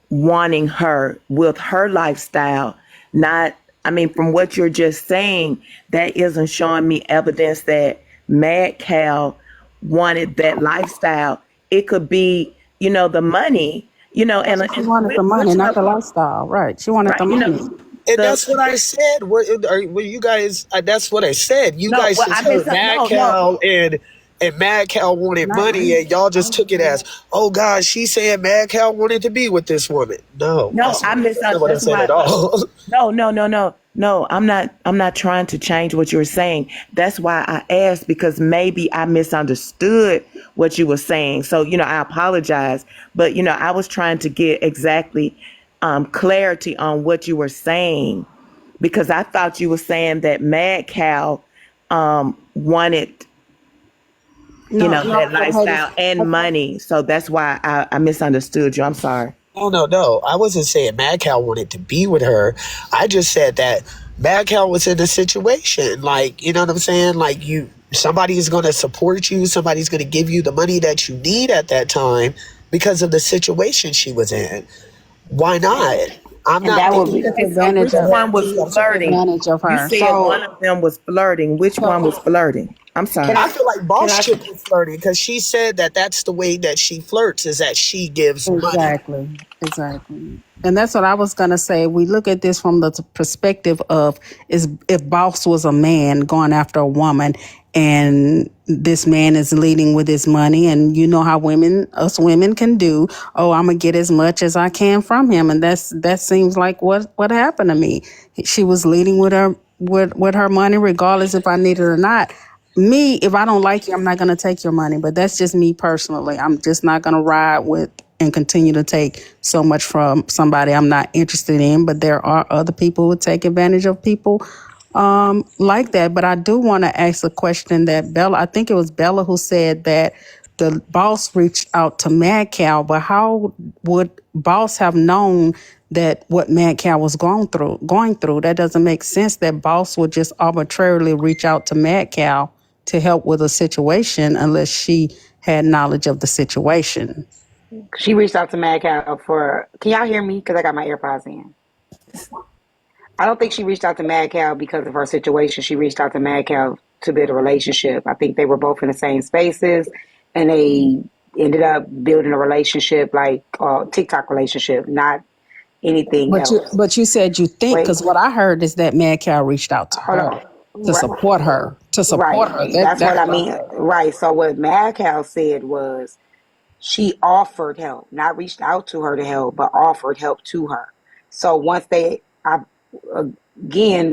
Speaker 11: wanting her with her lifestyle. Not, I mean, from what you're just saying, that isn't showing me evidence that Mad Cow wanted that lifestyle. It could be, the money,
Speaker 13: She wanted the money, not the lifestyle. Right. She wanted the
Speaker 11: right,
Speaker 13: money.
Speaker 10: And
Speaker 11: the
Speaker 10: that's what I said. Were you guys? That's what I said. You
Speaker 11: no,
Speaker 10: guys
Speaker 11: well,
Speaker 10: just heard Mad
Speaker 11: no,
Speaker 10: Cow and and Mad Cow wanted money, and y'all just took it as, oh God, she's saying Mad Cow wanted to be with this woman. No,
Speaker 11: No,
Speaker 10: that's
Speaker 11: I
Speaker 10: not,
Speaker 11: miss
Speaker 10: that's not what I'm
Speaker 11: that's
Speaker 10: saying
Speaker 11: why
Speaker 10: at all.
Speaker 11: no. I'm not trying to change what you were saying. That's why I asked, because maybe I misunderstood what you were saying. So, I apologize. But, I was trying to get exactly clarity on what you were saying, because I thought you were saying that Mad Cow wanted,
Speaker 13: No,
Speaker 11: that
Speaker 13: no,
Speaker 11: lifestyle and money. So that's why I misunderstood you. I'm sorry.
Speaker 10: No. I wasn't saying Mad Cow wanted to be with her. I just said that Mad Cow was in a situation. Like, you know what I'm saying? Like, somebody's going to support you. Somebody's going to give you the money that you need at that time because of the situation she was in. Why not? I'm
Speaker 7: And
Speaker 10: not
Speaker 7: that would
Speaker 10: thinking.
Speaker 7: be
Speaker 13: took
Speaker 11: Okay, so
Speaker 13: advantage
Speaker 11: which
Speaker 13: of
Speaker 11: one was
Speaker 13: he took
Speaker 11: flirting?
Speaker 13: advantage of
Speaker 11: You
Speaker 13: her.
Speaker 11: said one
Speaker 7: so.
Speaker 11: of them was flirting. Which one was flirting? I'm
Speaker 7: Can
Speaker 11: sorry.
Speaker 10: I
Speaker 7: I?
Speaker 10: feel like
Speaker 7: Can
Speaker 10: Boss
Speaker 7: I?
Speaker 10: Chick was flirting because she said that that's the way that she flirts, is that she gives money.
Speaker 13: Exactly. And that's what I was gonna say. We look at this from the perspective of, is if Boss was a man going after a woman, and this man is leading with his money, and you know how us women can do. Oh, I'm gonna get as much as I can from him, and that seems like what happened to me. She was leading with her money, regardless if I need it or not. Me, if I don't like you, I'm not going to take your money. But that's just me personally. I'm just not going to ride with and continue to take so much from somebody I'm not interested in. But there are other people who take advantage of people like that. But I do want to ask a question that Bella, I think it was Bella who said that the boss reached out to Mad Cow, but how would boss have known that what Mad Cow was going through? That doesn't make sense that boss would just arbitrarily reach out to Mad Cow to help with a situation unless she had knowledge of the situation.
Speaker 7: She reached out to Mad Cow for. Can y'all hear me? Because I got my AirPods in. I don't think she reached out to Mad Cow because of her situation. She reached out to Mad Cow to build a relationship. I think they were both in the same spaces, and they ended up building a relationship, like TikTok relationship, not anything else.
Speaker 13: But you said you think,
Speaker 7: Wait,
Speaker 13: because what I heard is that Mad Cow reached out to
Speaker 7: hold
Speaker 13: her
Speaker 7: on.
Speaker 13: to
Speaker 7: Right,
Speaker 13: support her. To support her.
Speaker 7: right. That's what
Speaker 13: That's
Speaker 7: I
Speaker 13: what I
Speaker 7: mean.
Speaker 13: heard.
Speaker 7: Right. So what Mad Cow said was she offered help, not reached out to her to help, but offered help to her. So once again,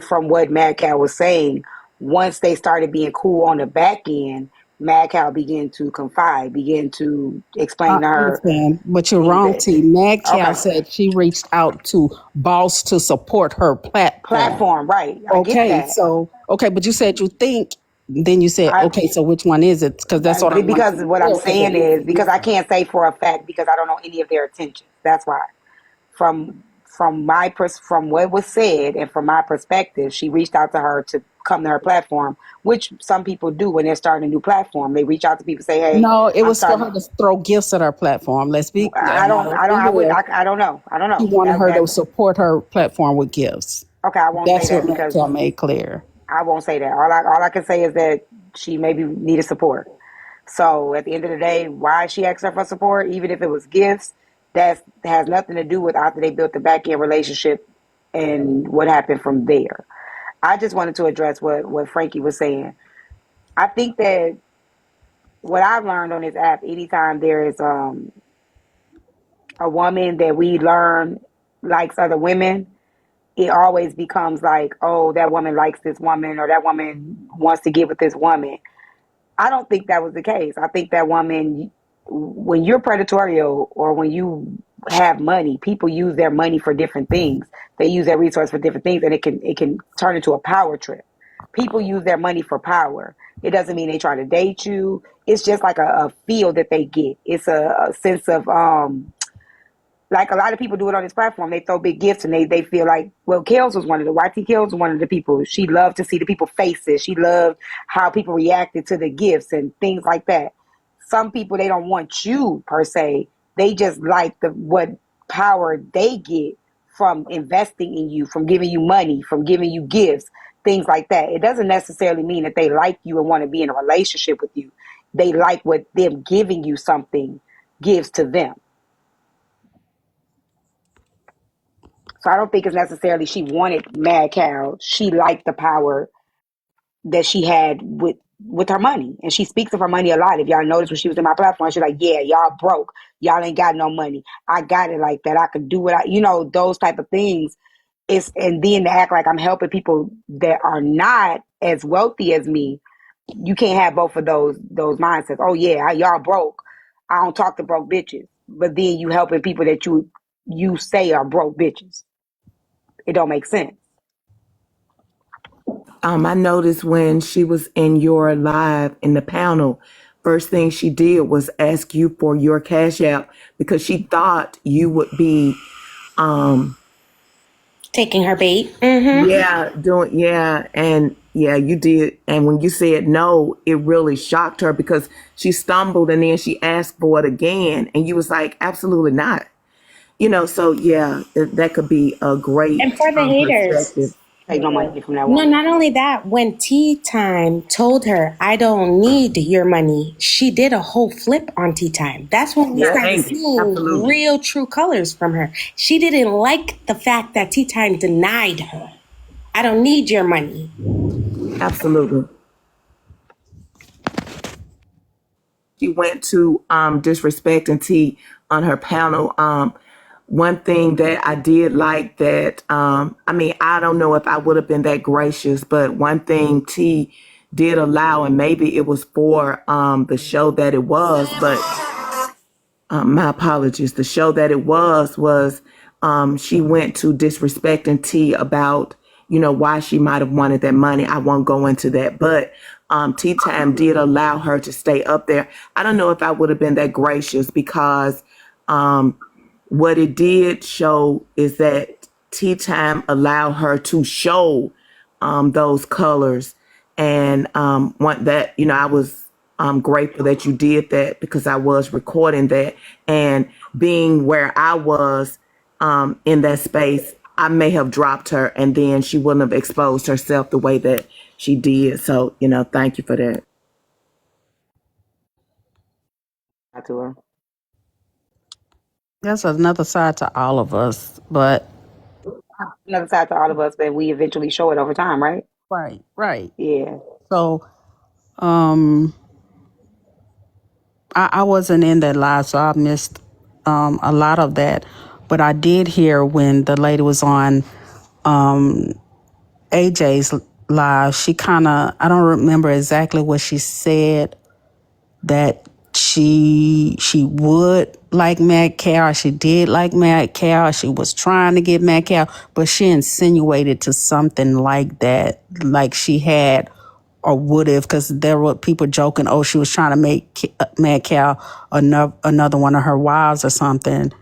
Speaker 7: from what Mad Cow was saying, once they started being cool on the back end, Mad Cow began to confide, began to
Speaker 13: I
Speaker 7: explain to her
Speaker 13: understand, but you're
Speaker 7: things
Speaker 13: wrong,
Speaker 7: that,
Speaker 13: T. Mad Cow
Speaker 7: okay,
Speaker 13: said she reached out to Boss to support her platform.
Speaker 7: platform, right. I get
Speaker 13: Okay,
Speaker 7: that.
Speaker 13: so but you said you think, then you said,
Speaker 7: I
Speaker 13: okay, so which one is it? Because that's what I want
Speaker 7: because
Speaker 13: to
Speaker 7: what I'm
Speaker 13: clear, because it
Speaker 7: saying
Speaker 13: makes
Speaker 7: is
Speaker 13: a
Speaker 7: because I
Speaker 13: difference.
Speaker 7: can't say for a fact because I don't know any of their intentions. That's why. From what was said and from my perspective, she reached out to her to come to her platform, which some people do when they're starting a new platform. They reach out to people, say, "Hey,
Speaker 13: No, it
Speaker 7: I'm
Speaker 13: was for
Speaker 7: starting."
Speaker 13: her to throw gifts at her platform. Let's be real.
Speaker 7: I don't
Speaker 13: She
Speaker 7: know.
Speaker 13: wanted her
Speaker 7: That
Speaker 13: to support her platform with gifts.
Speaker 7: okay. I won't say
Speaker 13: That's what
Speaker 7: that
Speaker 13: Mad
Speaker 7: because
Speaker 13: Cow made clear.
Speaker 7: I won't say that. All I can say is that she maybe needed support. So at the end of the day, why she asked her for support, even if it was gifts, that has nothing to do with after they built the back end relationship and what happened from there. I just wanted to address what Frankie was saying. I think that what I've learned on this app, anytime there is a woman that we learn likes other women, it always becomes like, oh, that woman likes this woman or that woman wants to get with this woman. I don't think that was the case. I think that woman, when you're predatorial or when you have money, people use their money for different things. They use their resource for different things, and it can turn into a power trip. People use their money for power. It doesn't mean they try to date you. It's just like a feel that they get. It's a sense of like a lot of people do it on this platform. They throw big gifts and they feel like, well, Kels was one of the YT Kels was one of the people. She loved to see the people faces. She loved how people reacted to the gifts and things like that. Some people they don't want you per se. They just like the what power they get from investing in you, from giving you money, from giving you gifts, things like that. It doesn't necessarily mean that they like you and want to be in a relationship with you. They like what them giving you something gives to them. So I don't think it's necessarily she wanted Mad Cow. She liked the power that she had with with her money. And she speaks of her money a lot. If y'all notice when she was in my platform, she's like, yeah, y'all broke. Y'all ain't got no money. I got it like that. I could do what those type of things. And then to act like I'm helping people that are not as wealthy as me. You can't have both of those mindsets. Oh yeah, y'all broke. I don't talk to broke bitches. But then you helping people that you say are broke bitches. It don't make sense.
Speaker 11: I noticed when she was in your live in the panel, first thing she did was ask you for your cash app because she thought you would be,
Speaker 12: Taking her bait. Mm-hmm.
Speaker 11: you did. And when you said no, it really shocked her because she stumbled and then she asked for it again. And you was like, absolutely not. So yeah, that could be a great
Speaker 12: And for the haters.
Speaker 11: perspective.
Speaker 7: Take no money from that
Speaker 12: No,
Speaker 7: woman.
Speaker 12: not only that, when Tea Time told her, I don't need your money, she did a whole flip on Tea Time. That's when we
Speaker 11: Yeah,
Speaker 12: started
Speaker 11: thank you.
Speaker 12: seeing
Speaker 11: Absolutely.
Speaker 12: real true colors from her. She didn't like the fact that Tea Time denied her. I don't need your money.
Speaker 11: Absolutely. She went to disrespect and T on her panel. One thing that I did like that, I don't know if I would have been that gracious, but one thing T did allow, and maybe it was for the show that it was, but my apologies. The show that it was she went to disrespecting T about why she might have wanted that money. I won't go into that, but Tea Time did allow her to stay up there. I don't know if I would have been that gracious because what it did show is that Tea Time allowed her to show those colors, and want that. I was grateful that you did that because I was recording that and being where I was in that space. I may have dropped her, and then she wouldn't have exposed herself the way that she did. So, thank you for that.
Speaker 7: To her.
Speaker 13: That's another side to all of us. But
Speaker 7: Another side to all of us, but we eventually show it over time, right?
Speaker 13: right.
Speaker 7: Yeah.
Speaker 13: So um I wasn't in that live, so I missed a lot of that. But I did hear when the lady was on AJ's live, she kind of, I don't remember exactly what she said, that she would like Mad Cow, she did like Mad Cow, she was trying to get Mad Cow, but she insinuated to something like that, like she had or would have, because there were people joking, oh, she was trying to make Mad Cow another one of her wives or something.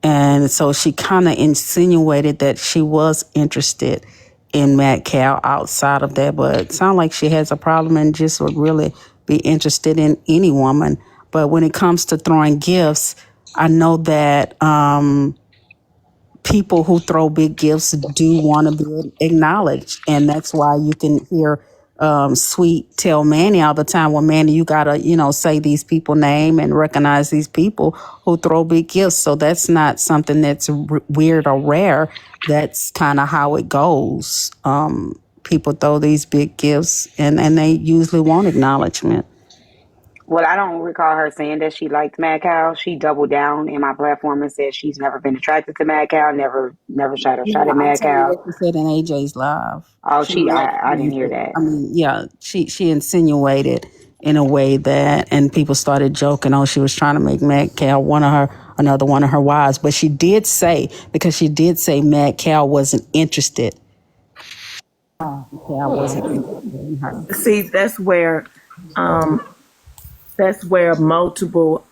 Speaker 13: And so she kind of insinuated that she was interested in Mad Cow outside of that, but it sounds like she has a problem and just would really be interested in any woman. But when it comes to throwing gifts, I know that people who throw big gifts do want to be acknowledged. And that's why you can hear Sweet tell Manny all the time, well, Manny, you got to, say these people name and recognize these people who throw big gifts. So that's not something that's weird or rare. That's kind of how it goes. People throw these big gifts and they usually want acknowledgement.
Speaker 7: Well, I don't recall her saying that she liked Mad Cow. She doubled down in my platform and said she's never been attracted to Mad Cow, never shot her shot
Speaker 13: No,
Speaker 7: at
Speaker 13: I'm
Speaker 7: Mad
Speaker 13: telling you
Speaker 7: Cow.
Speaker 13: what she said in AJ's live.
Speaker 7: Oh,
Speaker 13: She liked
Speaker 7: I didn't hear
Speaker 13: music.
Speaker 7: that.
Speaker 13: I mean, yeah, she insinuated in a way that, and people started joking. Oh, she was trying to make Mad Cow another one of her wives. But she did say, because she did say Mad Cow wasn't interested. Cow wasn't interested in her.
Speaker 11: See, that's where multiple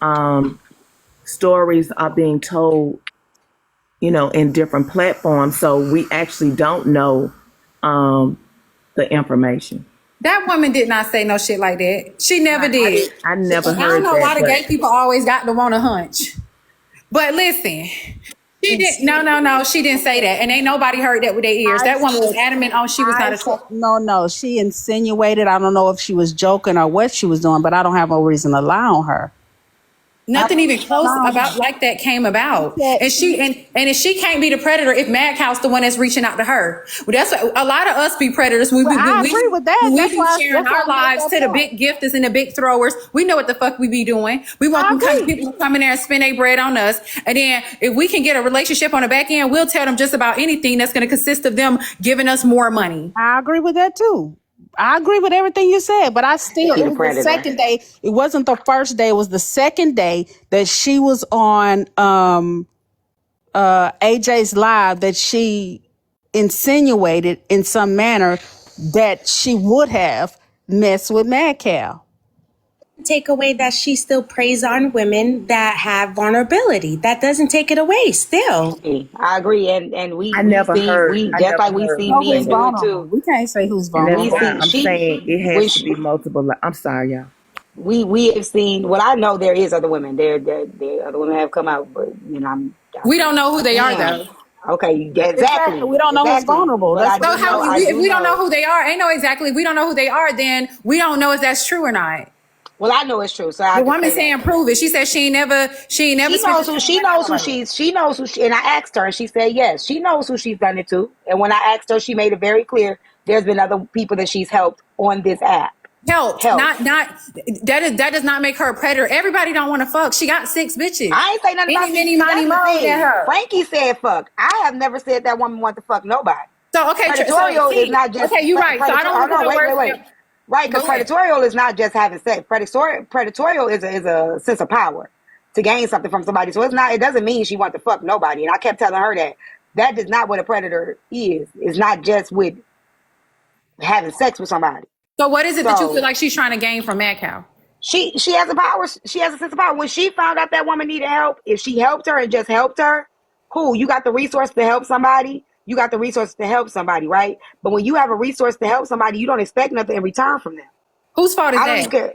Speaker 11: stories are being told, in different platforms. So we actually don't know the information.
Speaker 2: That woman did not say no shit like that. She never did.
Speaker 11: I never
Speaker 2: And I don't
Speaker 11: heard
Speaker 2: know
Speaker 11: that,
Speaker 2: why the gay
Speaker 11: but
Speaker 2: people always got to want a hunch. But listen, she didn't. No. She didn't say that, and ain't nobody heard that with their ears. That woman was adamant on she was not a.
Speaker 13: No. She insinuated. I don't know if she was joking or what she was doing, but I don't have no reason to lie on her.
Speaker 1: Nothing even close
Speaker 13: No.
Speaker 1: about like that came about. And if she can't be the predator if Madcow's the one that's reaching out to her. Well, that's what, a lot of us be predators.
Speaker 13: Well, I agree with that.
Speaker 1: We
Speaker 13: That's
Speaker 1: be
Speaker 13: why
Speaker 1: sharing our
Speaker 13: I made
Speaker 1: lives
Speaker 13: that
Speaker 1: to the
Speaker 13: point.
Speaker 1: big gifters and the big throwers. We know what the fuck we be doing. We want
Speaker 13: I agree.
Speaker 1: people to come in there and spend their bread on us. And then if we can get a relationship on the back end, we'll tell them just about anything that's going to consist of them giving us more money.
Speaker 13: I agree with that too. I agree with everything you said, but I still,
Speaker 7: She
Speaker 13: it
Speaker 7: the
Speaker 13: was
Speaker 7: predator.
Speaker 13: the second day. It wasn't the first day. It was the second day that she was on AJ's live that she insinuated in some manner that she would have messed with Mad Cow.
Speaker 12: Take away that she still preys on women that have vulnerability. That doesn't take it away still.
Speaker 7: I agree, and we
Speaker 11: I
Speaker 7: we
Speaker 11: never
Speaker 7: see
Speaker 11: heard.
Speaker 7: we
Speaker 11: I
Speaker 7: just
Speaker 11: never
Speaker 7: like we
Speaker 11: heard
Speaker 7: see
Speaker 11: her
Speaker 13: So
Speaker 11: say
Speaker 13: who's
Speaker 7: men do
Speaker 11: that.
Speaker 7: it
Speaker 13: vulnerable?
Speaker 7: too.
Speaker 13: We can't say who's
Speaker 11: And that's
Speaker 13: vulnerable.
Speaker 11: why
Speaker 7: We
Speaker 11: I'm
Speaker 7: see
Speaker 11: saying it
Speaker 7: when
Speaker 11: has to be multiple. I'm sorry, y'all.
Speaker 7: we have seen. Well, I know there is other women. There other women have come out, but you know
Speaker 1: We don't know who they are
Speaker 7: damn.
Speaker 1: though.
Speaker 7: Okay,
Speaker 13: Exactly. We don't know who's
Speaker 7: exactly.
Speaker 13: vulnerable.
Speaker 7: But
Speaker 13: That's
Speaker 7: I
Speaker 1: So
Speaker 7: do know. I
Speaker 1: if
Speaker 7: do
Speaker 1: we don't know
Speaker 7: know.
Speaker 1: who they are, I know exactly. If we don't know who they are, then we don't know if that's true or not.
Speaker 7: Well, I know it's true, so I
Speaker 1: The
Speaker 7: can
Speaker 1: woman
Speaker 7: say that.
Speaker 1: saying prove it. She said she ain't never
Speaker 7: She
Speaker 1: spent
Speaker 7: knows
Speaker 1: the
Speaker 7: who
Speaker 1: time
Speaker 7: she
Speaker 1: with
Speaker 7: knows who
Speaker 1: nobody.
Speaker 7: she knows who she, and I asked her and she said yes. She knows who she's done it to. And when I asked her, she made it very clear there's been other people that she's helped on this app.
Speaker 1: Helped, not that does not make her a predator. Everybody don't want to fuck. She got 6 bitches.
Speaker 7: I ain't say nothing about
Speaker 1: Any,
Speaker 7: this.
Speaker 1: many,
Speaker 7: See,
Speaker 1: money,
Speaker 7: that's the
Speaker 1: mo than
Speaker 7: thing.
Speaker 1: her.
Speaker 7: Frankie said fuck. I have never said that woman want to fuck nobody.
Speaker 1: So okay,
Speaker 7: Predatorial is not just
Speaker 1: you're right. So I don't want to
Speaker 7: no,
Speaker 1: put no words.
Speaker 7: wait. Right, because
Speaker 1: Go ahead.
Speaker 7: predatorial is not just having sex. Predatorial is a sense of power to gain something from somebody. So it doesn't mean she wants to fuck nobody. And I kept telling her that is not what a predator is. It's not just with having sex with somebody.
Speaker 1: So what is it that you feel
Speaker 7: So
Speaker 1: like she's trying to gain from Mad Cow?
Speaker 7: she has a power. She has a sense of power. When she found out that woman needed help, if she helped her and just helped her, cool. You got the resource to help somebody. You got the resource to help somebody, right? But when you have a resource to help somebody, you don't expect nothing in return from them.
Speaker 1: Whose fault is
Speaker 7: I don't
Speaker 1: that?
Speaker 7: even care.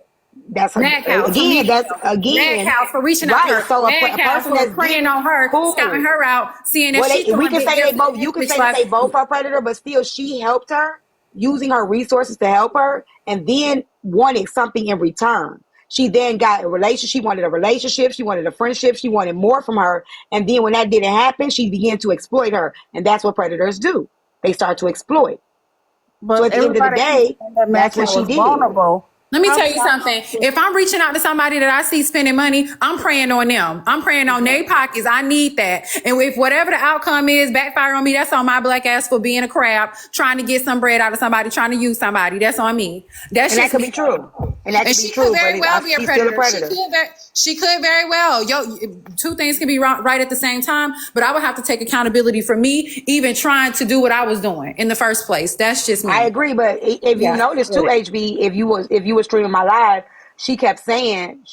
Speaker 7: That's
Speaker 1: Mad Cow for
Speaker 7: again.
Speaker 1: needing
Speaker 7: That's
Speaker 1: help.
Speaker 7: again
Speaker 1: Mad Cow for reaching out to
Speaker 7: right.
Speaker 1: her.
Speaker 7: So
Speaker 1: Mad
Speaker 7: a
Speaker 1: Cow
Speaker 7: person
Speaker 1: for
Speaker 7: that's
Speaker 1: preying on her, scouting
Speaker 7: cool.
Speaker 1: her out, seeing if
Speaker 7: Well,
Speaker 1: she's
Speaker 7: we
Speaker 1: throwing
Speaker 7: can
Speaker 1: big
Speaker 7: say they
Speaker 1: gifts
Speaker 7: both.
Speaker 1: in
Speaker 7: You
Speaker 1: this
Speaker 7: can
Speaker 1: bitch
Speaker 7: say that
Speaker 1: life.
Speaker 7: they both are predator, but still, she helped her using her resources to help her, and then wanted something in return. She then got a relationship. She wanted a relationship. She wanted a friendship. She wanted more from her, and then when that didn't happen, she began to exploit her, and that's what predators do. They start to exploit. So
Speaker 13: But
Speaker 7: at the end of the
Speaker 13: everybody keeps
Speaker 7: day,
Speaker 13: saying that Mad
Speaker 7: that's what
Speaker 13: Cow
Speaker 7: she
Speaker 13: was
Speaker 7: did.
Speaker 13: vulnerable.
Speaker 1: Let me
Speaker 13: How
Speaker 1: tell you
Speaker 13: can I-
Speaker 1: something. If I'm reaching out to somebody that I see spending money, I'm praying on them. I'm praying on their pockets. I need that. And if whatever the outcome is, backfire on me, that's on my black ass for being a crab, trying to get some bread out of somebody, trying to use somebody. That's on me. That's
Speaker 7: And that
Speaker 1: just
Speaker 7: could
Speaker 1: me.
Speaker 7: be true. And that
Speaker 1: And
Speaker 7: could be
Speaker 1: she could
Speaker 7: true, but
Speaker 1: very well be a
Speaker 7: she's still a
Speaker 1: predator.
Speaker 7: predator.
Speaker 1: She could very well. Two things can be right at the same time, but I would have to take accountability for me even trying to do what I was doing in the first place. That's just me.
Speaker 7: I agree, but if you
Speaker 1: Yeah.
Speaker 7: notice too, HB, if you was streaming my live, she kept saying,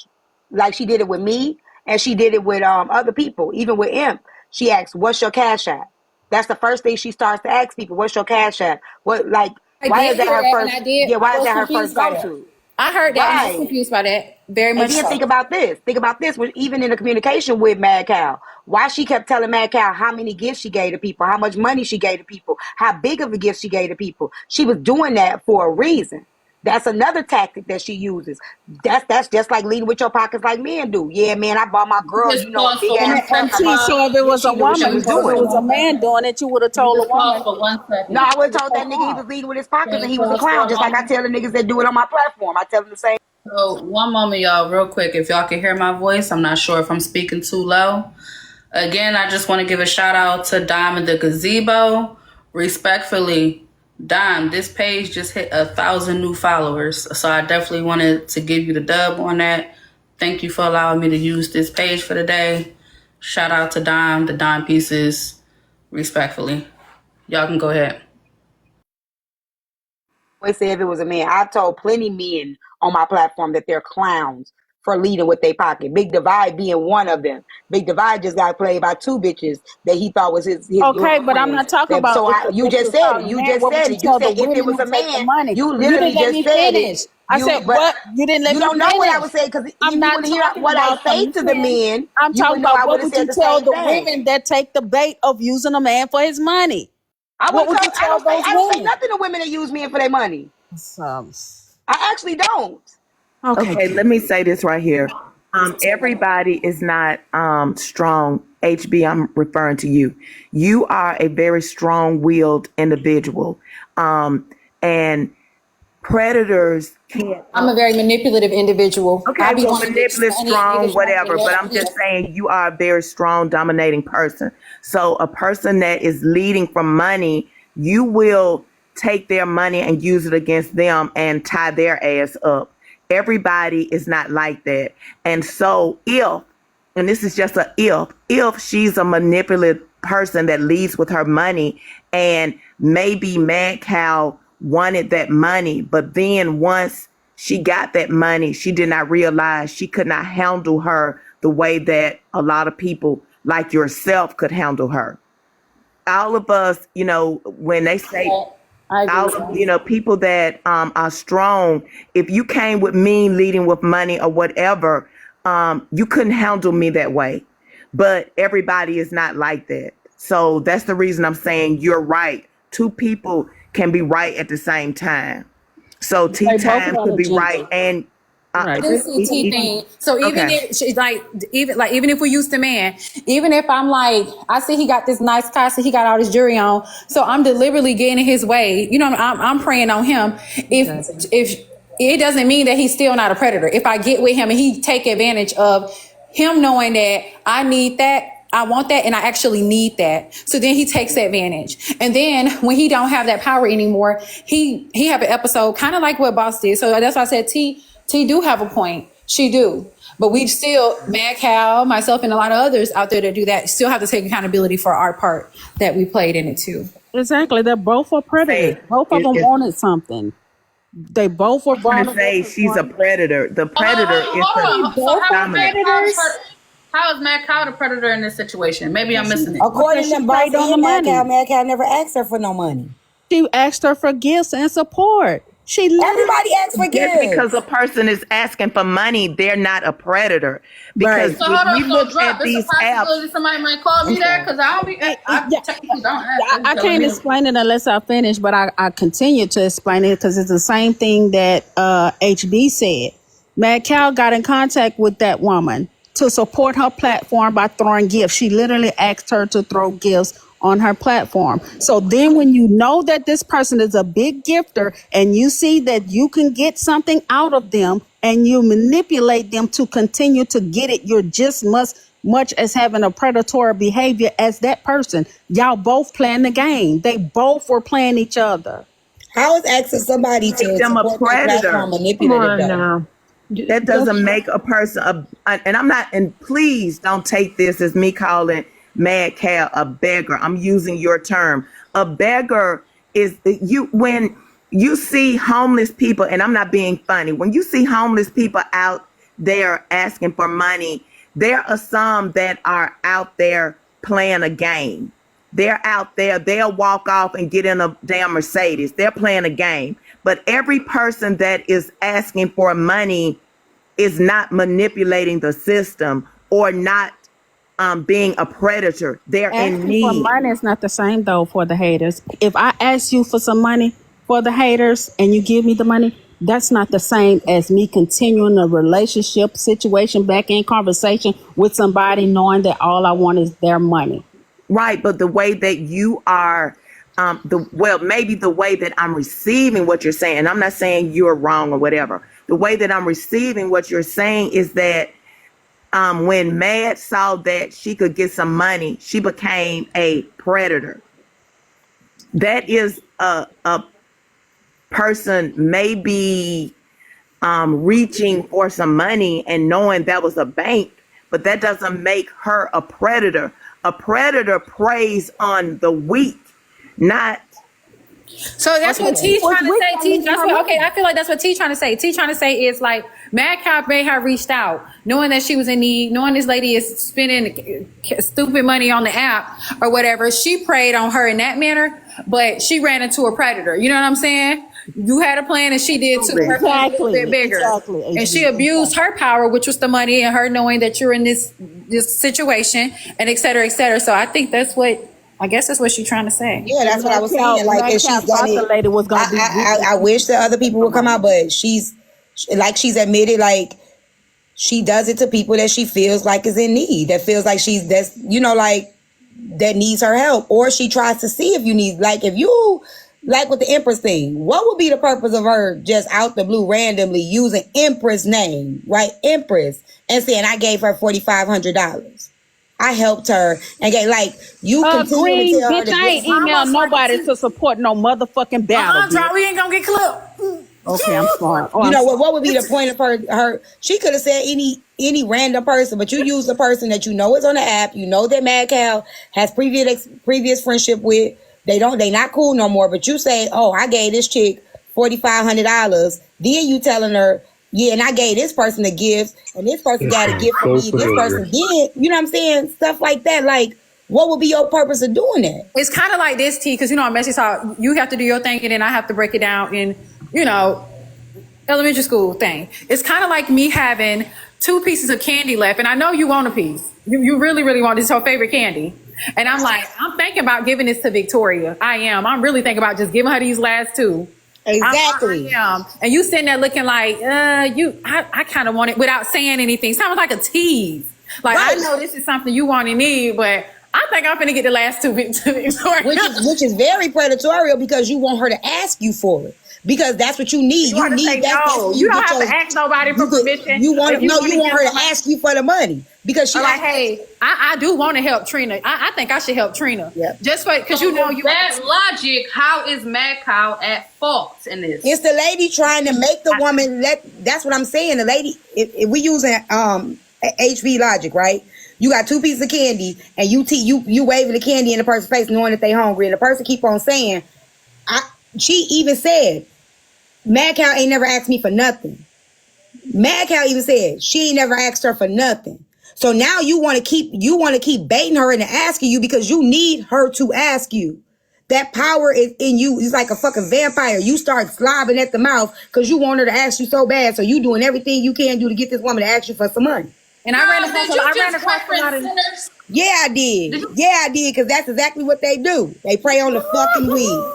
Speaker 7: like she did it with me, and she did it with other people, even with Imp. She asked, "What's your cash app?" That's the first thing she starts to ask people. What's your cash app? What like?
Speaker 1: I
Speaker 7: Why
Speaker 1: did
Speaker 7: is that
Speaker 1: hear
Speaker 7: her
Speaker 1: that, and
Speaker 7: first? Yeah,
Speaker 1: I
Speaker 7: why is
Speaker 1: was
Speaker 7: that her
Speaker 1: confused
Speaker 7: first
Speaker 1: by
Speaker 7: go
Speaker 1: that.
Speaker 7: to?
Speaker 1: I heard that, and I was
Speaker 7: Right.
Speaker 1: confused by that. Very
Speaker 7: And
Speaker 1: much
Speaker 7: then
Speaker 1: so.
Speaker 7: think about this. Think about this. Even in the communication with Mad Cow, why she kept telling Mad Cow how many gifts she gave to people, how much money she gave to people, how big of a gift she gave to people. She was doing that for a reason. That's another tactic that she uses. That's just like leading with your pockets like men do. Yeah, man, I bought my girl,
Speaker 3: Just
Speaker 7: a
Speaker 3: pause
Speaker 7: big
Speaker 3: for
Speaker 7: ass
Speaker 3: one
Speaker 7: truck.
Speaker 13: And
Speaker 3: second,
Speaker 13: T,
Speaker 3: love.
Speaker 13: so if it
Speaker 7: Yeah,
Speaker 13: was a
Speaker 7: she knew what she
Speaker 3: Can
Speaker 13: woman,
Speaker 3: we
Speaker 7: was
Speaker 3: pause
Speaker 13: if it
Speaker 3: for
Speaker 7: doing.
Speaker 13: was a
Speaker 3: one
Speaker 13: man
Speaker 3: second?
Speaker 13: doing it, you would have
Speaker 3: Can we
Speaker 13: told a
Speaker 3: just pause
Speaker 13: woman.
Speaker 3: for 1 second?
Speaker 7: No, I would
Speaker 13: You
Speaker 7: have
Speaker 13: would
Speaker 7: told
Speaker 13: take
Speaker 7: that
Speaker 13: him
Speaker 7: nigga he was
Speaker 13: off.
Speaker 7: leading with his pockets
Speaker 3: Can
Speaker 7: and
Speaker 3: we
Speaker 7: he was a
Speaker 3: pause for
Speaker 7: clown,
Speaker 3: a
Speaker 7: just like I
Speaker 3: moment?
Speaker 7: tell the niggas that do it on my platform. I tell them the same.
Speaker 3: So one moment, y'all, real quick. If y'all can hear my voice, I'm not sure if I'm speaking too low. Again, I just want to give a shout out to Dime and the Gazebo. Respectfully, Dime, this page just hit 1,000 new followers. So I definitely wanted to give you the dub on that. Thank you for allowing me to use this page for the day. Shout out to Dime, the Dime Pieces. Respectfully. Y'all can go ahead.
Speaker 7: Always say if it was a man. I've told plenty men on my platform that they're clowns for leading with their pocket. Big Divide being one of them. Big Divide just got played by 2 bitches that he thought was his
Speaker 13: Okay, but I'm
Speaker 7: girlfriends.
Speaker 13: not talking about
Speaker 7: So you
Speaker 13: if
Speaker 7: just
Speaker 13: you're
Speaker 7: said it.
Speaker 13: talking
Speaker 7: You
Speaker 13: man.
Speaker 7: just
Speaker 13: What would
Speaker 7: said
Speaker 13: you
Speaker 7: it. You
Speaker 13: tell the
Speaker 7: said if it
Speaker 13: women
Speaker 7: was
Speaker 13: who
Speaker 7: a
Speaker 13: take the
Speaker 7: man,
Speaker 13: money?
Speaker 7: you
Speaker 13: You didn't
Speaker 7: literally
Speaker 13: let
Speaker 7: just
Speaker 13: me
Speaker 7: said it.
Speaker 13: finish. I said
Speaker 7: But
Speaker 13: what? You didn't let
Speaker 7: you
Speaker 13: me
Speaker 7: don't know what I
Speaker 13: finish.
Speaker 7: would say because if
Speaker 13: I'm
Speaker 7: you
Speaker 13: not
Speaker 7: want to hear
Speaker 13: talking
Speaker 7: what I
Speaker 13: about
Speaker 7: say
Speaker 13: the
Speaker 7: to the
Speaker 13: men.
Speaker 7: men,
Speaker 13: I'm
Speaker 7: you
Speaker 13: talking
Speaker 7: would know
Speaker 13: about
Speaker 7: I would
Speaker 13: what
Speaker 7: have
Speaker 13: would you
Speaker 7: said the
Speaker 13: tell
Speaker 7: same
Speaker 13: the
Speaker 7: thing.
Speaker 13: women that take the bait of using a man for his money?
Speaker 7: I would
Speaker 13: What
Speaker 7: have
Speaker 13: would you
Speaker 7: told.
Speaker 13: tell those
Speaker 7: I don't say
Speaker 13: women?
Speaker 7: nothing to women that use men for their money.
Speaker 13: Um,
Speaker 7: I actually don't.
Speaker 13: okay,
Speaker 11: Okay, let me say this right here. Everybody is not strong. HB, I'm referring to you. You are a very strong-willed individual, and predators can't.
Speaker 2: I'm a very manipulative individual.
Speaker 11: Okay,
Speaker 2: I be
Speaker 11: well,
Speaker 2: wanting to get
Speaker 11: manipulative,
Speaker 2: money,
Speaker 11: strong,
Speaker 2: niggas want me to
Speaker 11: whatever. But
Speaker 2: let
Speaker 11: I'm
Speaker 2: me.
Speaker 11: just saying you are a very strong, dominating person. So a person that is leading from money, you will take their money and use it against them and tie their ass up. Everybody is not like that. And so and this is just a if she's a manipulative person that leads with her money, and maybe Mad Cow wanted that money, but then once she got that money, she did not realize she could not handle her the way that a lot of people like yourself could handle her. All of us, when they say
Speaker 2: I agree
Speaker 11: all
Speaker 2: with
Speaker 11: of,
Speaker 2: that.
Speaker 11: people that are strong, if you came with me leading with money or whatever, you couldn't handle me that way. But everybody is not like that. So that's the reason I'm saying you're right. Two people can be right at the same time. So Tea
Speaker 13: They both
Speaker 11: Time
Speaker 13: got
Speaker 11: could be right,
Speaker 13: agendas.
Speaker 11: and
Speaker 13: Right.
Speaker 2: This CT thing. So even
Speaker 11: okay.
Speaker 2: if she's even if we use the man, even if I'm like, I see he got this nice car, I see he got all this jewelry on, so I'm deliberately getting in his way. I'm preying on him. If it doesn't mean that he's still not a predator. If I get with him and he take advantage of him knowing that I need that, I want that, and I actually need that. So then he takes advantage. And then when he don't have that power anymore, he have an episode kind of like what Boss did. So that's why I said T do have a point. She do. But we still, Mad Cow, myself, and a lot of others out there that do that, still have to take accountability for our part that we played in it too.
Speaker 13: Exactly. They're both are predators. Both of them wanted something. They both were
Speaker 11: I'm going to say she's a predator. The predator is
Speaker 3: Hold on. So
Speaker 11: dominant.
Speaker 3: how is Mad Cow the predator in this situation? Maybe I'm missing it.
Speaker 12: According to Boss
Speaker 13: on the
Speaker 12: and Mad
Speaker 13: money.
Speaker 12: Cow never asked her for no money.
Speaker 13: She asked her for gifts and support.
Speaker 12: Everybody asks for
Speaker 11: Just
Speaker 12: gifts.
Speaker 11: because a person is asking for money, they're not a predator. Because
Speaker 3: So hold on.
Speaker 11: we
Speaker 3: So
Speaker 11: look
Speaker 3: drop.
Speaker 11: at
Speaker 3: There's a
Speaker 11: these
Speaker 3: possibility
Speaker 11: apps.
Speaker 3: somebody might call me there because I don't be. I technically don't ask.
Speaker 13: I can't explain it unless I finish, but I continue to explain it because it's the same thing that HB said. Mad Cow got in contact with that woman to support her platform by throwing gifts. She literally asked her to throw gifts on her platform. So then when you know that this person is a big gifter and you see that you can get something out of them and you manipulate them to continue to get it, you're just much as having a predatory behavior as that person. Y'all both playing the game. They both were playing each other.
Speaker 12: How is asking somebody to
Speaker 11: Make them a
Speaker 12: support their
Speaker 11: predator.
Speaker 12: platform manipulative though?
Speaker 11: That doesn't make a person and please don't take this as me calling Mad Cow a beggar. I'm using your term. A beggar is when you see homeless people, and I'm not being funny. When you see homeless people out there asking for money, there are some that are out there playing a game. They're out there, they'll walk off and get in a damn Mercedes. They're playing a game. But every person that is asking for money is not manipulating the system or not being a predator. They're in
Speaker 13: Asking for
Speaker 11: need.
Speaker 13: money is not the same though for the haters. If I ask you for some money for the haters and you give me the money, that's not the same as me continuing a relationship situation back in conversation with somebody knowing that all I want is their money.
Speaker 11: Right, but the way that you are, maybe the way that I'm receiving what you're saying, and I'm not saying you're wrong or whatever. The way that I'm receiving what you're saying is that when Mad saw that she could get some money, she became a predator. That is a person maybe reaching for some money and knowing that was a bank, but that doesn't make her a predator. A predator preys on the weak, not.
Speaker 2: So that's what T's trying to say. T, that's what, okay, I feel like that's what T's trying to say. T's trying to say is like Mad Cow may have reached out, knowing that she was in need, knowing this lady is spending stupid money on the app or whatever. She preyed on her in that manner, but she ran into a predator. You know what I'm saying? You had a plan and she did too. Her plan was a little bit bigger.
Speaker 13: Exactly.
Speaker 2: And she abused her power, which was the money, and her knowing that you're in this situation, and et cetera, et cetera. So I think I guess that's what she's trying to say.
Speaker 12: Yeah, that's what I was saying. Like, if she's done it,
Speaker 13: lady was gonna be
Speaker 12: I wish that other people would come out, but she's admitted, like,
Speaker 7: she does it to people that she feels like is in need, that feels like that needs her help, or she tries to see if you need, like if you, like with the Empress thing, what would be the purpose of her just out the blue randomly using Empress name, right? Empress, and saying I gave her $4,500. I helped her and gave, like, you continue
Speaker 13: Green,
Speaker 7: to tell her
Speaker 13: bitch, I ain't emailed nobody to support no motherfucking battle.
Speaker 1: Draw, we ain't gonna get clipped.
Speaker 13: Okay, I'm sorry.
Speaker 7: you know what would be the point of her she could have said any random person, but you use a person that you know is on the app, you know that Mad Cow has previous friendship with. They not cool no more, but you say, oh, I gave this chick $4,500. Then you telling her, yeah, and I gave this person a gift, and this person got a gift for me. This person did, you know what I'm saying? Stuff like that. Like, what would be your purpose of doing that?
Speaker 2: It's kind of like this, T, because on Message Talk, you have to do your thing, and then I have to break it down in, elementary school thing. It's kind of like me having 2 pieces of candy left, and I know you want a piece. You really, really want this, her favorite candy. And I'm like, I'm thinking about giving this to Victoria. I am. I'm really thinking about just giving her these last 2.
Speaker 7: Exactly.
Speaker 2: I am. And you sitting there looking like, I kind of want it without saying anything. Sounds like a tease. Like, right. I know this is something you want and need, but I think I'm finna get the last 2 to Victoria.
Speaker 7: Which is very predatory, because you want her to ask you for it. Because that's what you need.
Speaker 2: You need that. You don't have to ask nobody for permission.
Speaker 7: You want her to ask you for the money, because she
Speaker 2: like, hey, I do want to help Trina. I think I should help Trina. Yep. Just because you
Speaker 3: that logic. How is Mad Cow at fault in this?
Speaker 7: It's the lady trying to make the woman that's what I'm saying. The lady, if we using HV logic, right? You got 2 pieces of candy, and you waving the candy in the person's face, knowing that they hungry, and the person keep on saying, she even said, Mad Cow ain't never asked me for nothing. Mad Cow even said she ain't never asked her for nothing. So now you want to keep baiting her into asking you, because you need her to ask you. That power is in you. It's like a fucking vampire. You start slobbing at the mouth because you want her to ask you so bad. So you doing everything you can do to get this woman to ask you for some money.
Speaker 2: And I ran across a lot of sinners.
Speaker 7: Yeah, I did. Because that's exactly what they do. They prey on the fucking weed.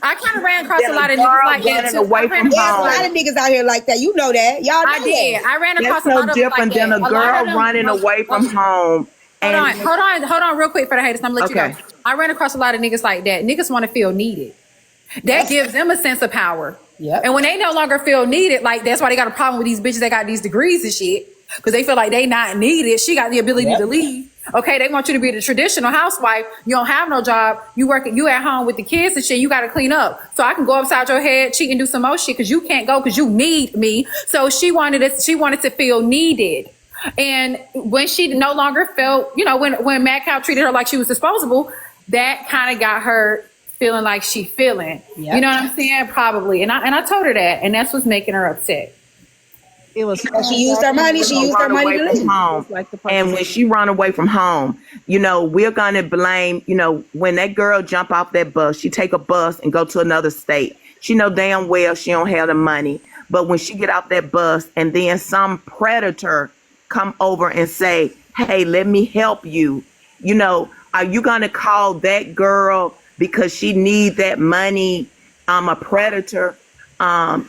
Speaker 2: I kind of ran across a lot of niggas like that too.
Speaker 11: Away from
Speaker 7: There's a lot of niggas out here like that. You know that. Y'all know
Speaker 2: I did.
Speaker 7: that.
Speaker 2: I ran across
Speaker 11: That's
Speaker 2: a lot
Speaker 11: no
Speaker 2: of
Speaker 11: different
Speaker 2: like
Speaker 11: than a girl running away from home.
Speaker 2: Hold on, real quick for the haters. I'm gonna let you go. I ran across a lot of niggas like that. Niggas want to feel needed. That gives them a sense of power.
Speaker 7: Yeah.
Speaker 2: And when they no longer feel needed, like that's why they got a problem with these bitches that got these degrees and shit, because they feel like they not needed. She got the ability to leave. Okay, they want you to be the traditional housewife. You don't have no job. You at home with the kids and shit. You got to clean up. So I can go upside your head, cheat and do some more shit because you can't go because you need me. So she wanted to feel needed. And when she no longer felt, when Mad Cow treated her like she was disposable, that kind of got her feeling like she feeling. Yep. You know what I'm saying? Probably. And I told her that, and that's what's making her upset.
Speaker 11: It was
Speaker 7: she used her money. She used her money to leave.
Speaker 11: Home. And when she run away from home, we're gonna blame. When that girl jump off that bus, she take a bus and go to another state. She know damn well she don't have the money. But when she get off that bus, and then some predator come over and say, "Hey, let me help you," are you gonna call that girl because she needs that money? A predator.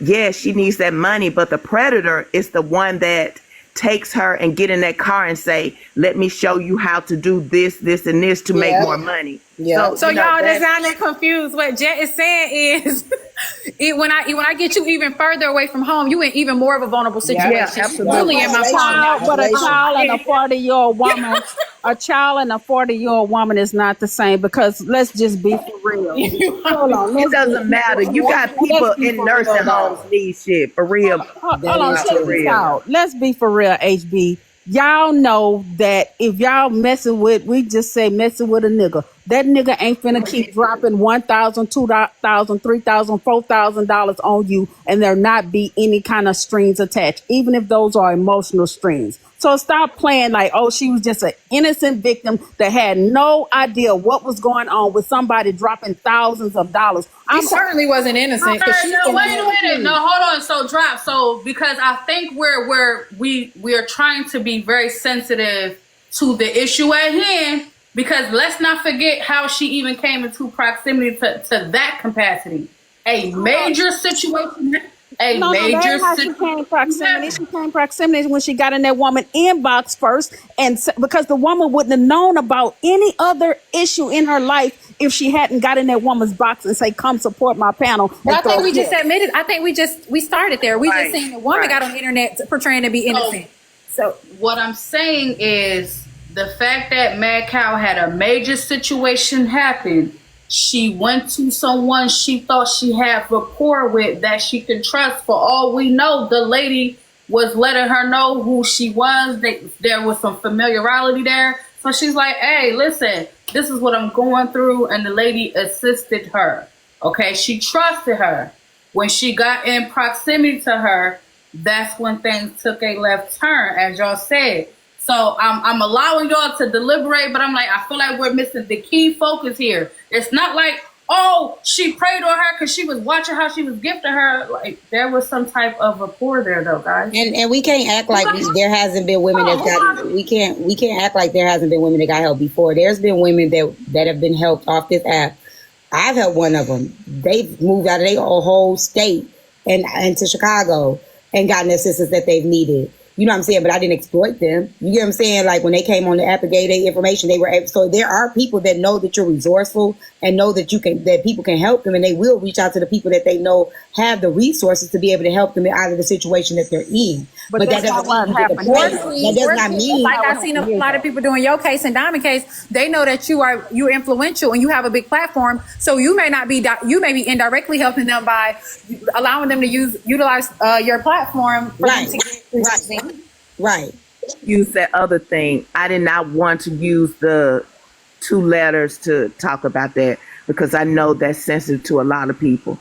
Speaker 11: Yes, she needs that money, but the predator is the one that takes her and get in that car and say, let me show you how to do this, this, and this to make more money.
Speaker 7: Yeah.
Speaker 2: So y'all that's not that confused. What Jet is saying is when I get you even further away from home, you in even more of a vulnerable situation.
Speaker 11: Yeah, absolutely.
Speaker 2: Really in my phone.
Speaker 13: But a child and a 40-year-old woman, a child and a 40-year-old woman is not the same, because let's just be for real. Hold on.
Speaker 11: It doesn't matter. You got people in nursing homes need shit for real.
Speaker 13: Hold on, check this out. Let's be for real, HB. Y'all know that if y'all messing with a nigga, that nigga ain't finna keep dropping $1,000, $2,000, $3,000, $4,000 on you, and there not be any kind of strings attached, even if those are emotional strings. So stop playing like, oh, she was just an innocent victim that had no idea what was going on with somebody dropping thousands of dollars.
Speaker 2: I certainly wasn't innocent.
Speaker 3: Okay, wait a minute. No, hold on. So drop. So because I think we are trying to be very sensitive to the issue at hand, because let's not forget how she even came into proximity to that capacity. A major situation a
Speaker 13: No, that
Speaker 3: major
Speaker 13: ain't how she came proximity. She came proximity when she got in that woman inbox first, and because the woman wouldn't have known about any other issue in her life if she hadn't got in that woman's box and say, "Come support my panel."
Speaker 1: Well,
Speaker 13: And
Speaker 1: I think
Speaker 13: throw
Speaker 1: we just
Speaker 13: tips.
Speaker 1: admitted. I think we started there. We just
Speaker 3: Right,
Speaker 1: saying the woman
Speaker 3: right.
Speaker 1: got on the internet portraying to be innocent. So
Speaker 3: What I'm saying is the fact that Mad Cow had a major situation happen. She went to someone she thought she had rapport with that she could trust. For all we know, the lady was letting her know who she was. There was some familiarity there. So she's like, hey, listen, this is what I'm going through. And the lady assisted her. Okay, she trusted her. When she got in proximity to her, that's when things took a left turn, as y'all said. So I'm allowing y'all to deliberate, but I'm like, I feel like we're missing the key focus here. It's not like, oh, she prayed on her because she was watching how she was gifting her. Like, there was some type of rapport there, though, guys.
Speaker 7: And we can't act like there hasn't been women that got we can't act like there hasn't been women that got help before. There's been women that have been helped off this app. I've helped one of them. They've moved out of their whole state and to Chicago and gotten the assistance that they've needed. You know what I'm saying? But I didn't exploit them. You get what I'm saying? Like when they came on the app and gave their information, they were able. So there are people that know that you're resourceful and know that that people can help them, and they will reach out to the people that they know have the resources to be able to help them out of the situation that they're in. But that doesn't mean that does not mean
Speaker 1: like I've seen a lot of people doing your case and Diamond case. They know that you're influential and you have a big platform. So you may not be you may be indirectly helping them by allowing them to utilize your platform for them to get
Speaker 7: Right.
Speaker 11: Use that other thing. I did not want to use the 2 letters to talk about that because I know that's sensitive to a lot of people.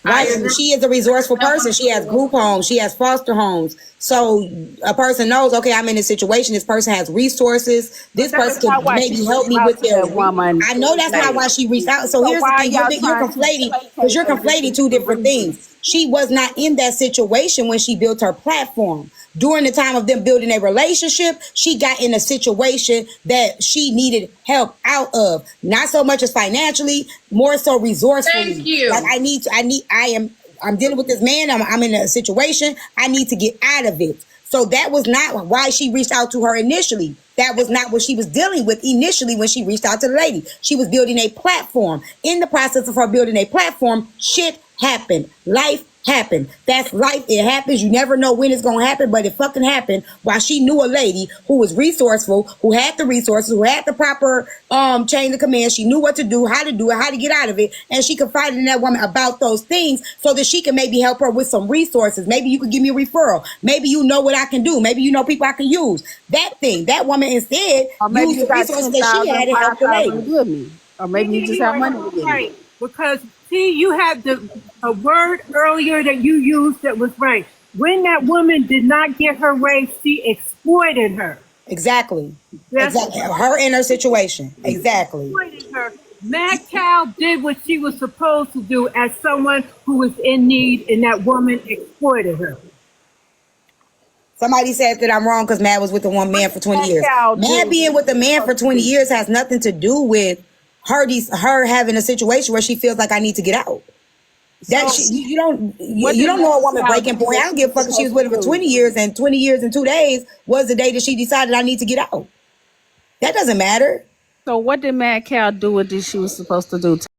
Speaker 7: Right. She is a resourceful person. She has group homes. She has foster homes. So a person knows, okay, I'm in this situation. This person has resources. This person can maybe help me with their woman. I know that's not why she reached out. So here's the thing. You're conflating 2 different things. She was not in that situation when she built her platform. During the time of them building a relationship, she got in a situation that she needed help out of. Not so much as financially, more so resourcefully.
Speaker 3: Thank you.
Speaker 7: Like I'm dealing with this man. I'm in a situation. I need to get out of it. So that was not why she reached out to her initially. That was not what she was dealing with initially when she reached out to the lady. She was building a platform. In the process of her building a platform, shit happened. Life happened. That's life. It happens. You never know when it's going to happen, but it fucking happened while she knew a lady who was resourceful, who had the resources, who had the proper chain of command. She knew what to do, how to get out of it. And she confided in that woman about those things so that she can maybe help her with some resources. Maybe you could give me a referral. Maybe you know what I can do. Maybe you know people I can use. That woman instead used the resources that she had to help the lady.
Speaker 13: Or maybe you just have money to give me.
Speaker 5: Right, because see, you had a word earlier that you used that was right. When that woman did not get her way, she exploited her.
Speaker 7: Exactly. Exactly. Her in her situation. Exactly.
Speaker 5: Exploited her. Mad Cow did what she was supposed to do as someone who was in need, and that woman exploited her.
Speaker 7: Somebody said that I'm wrong because Mad was with the one man for 20 years. Mad being with the man for 20 years has nothing to do with her having a situation where she feels like I need to get out. You don't know a woman breaking point. I don't give a fuck if she was with him for 20 years and 20 years and 2 days was the day that she decided I need to get out. That doesn't matter.
Speaker 13: So what did Mad Cow do what she was supposed to do?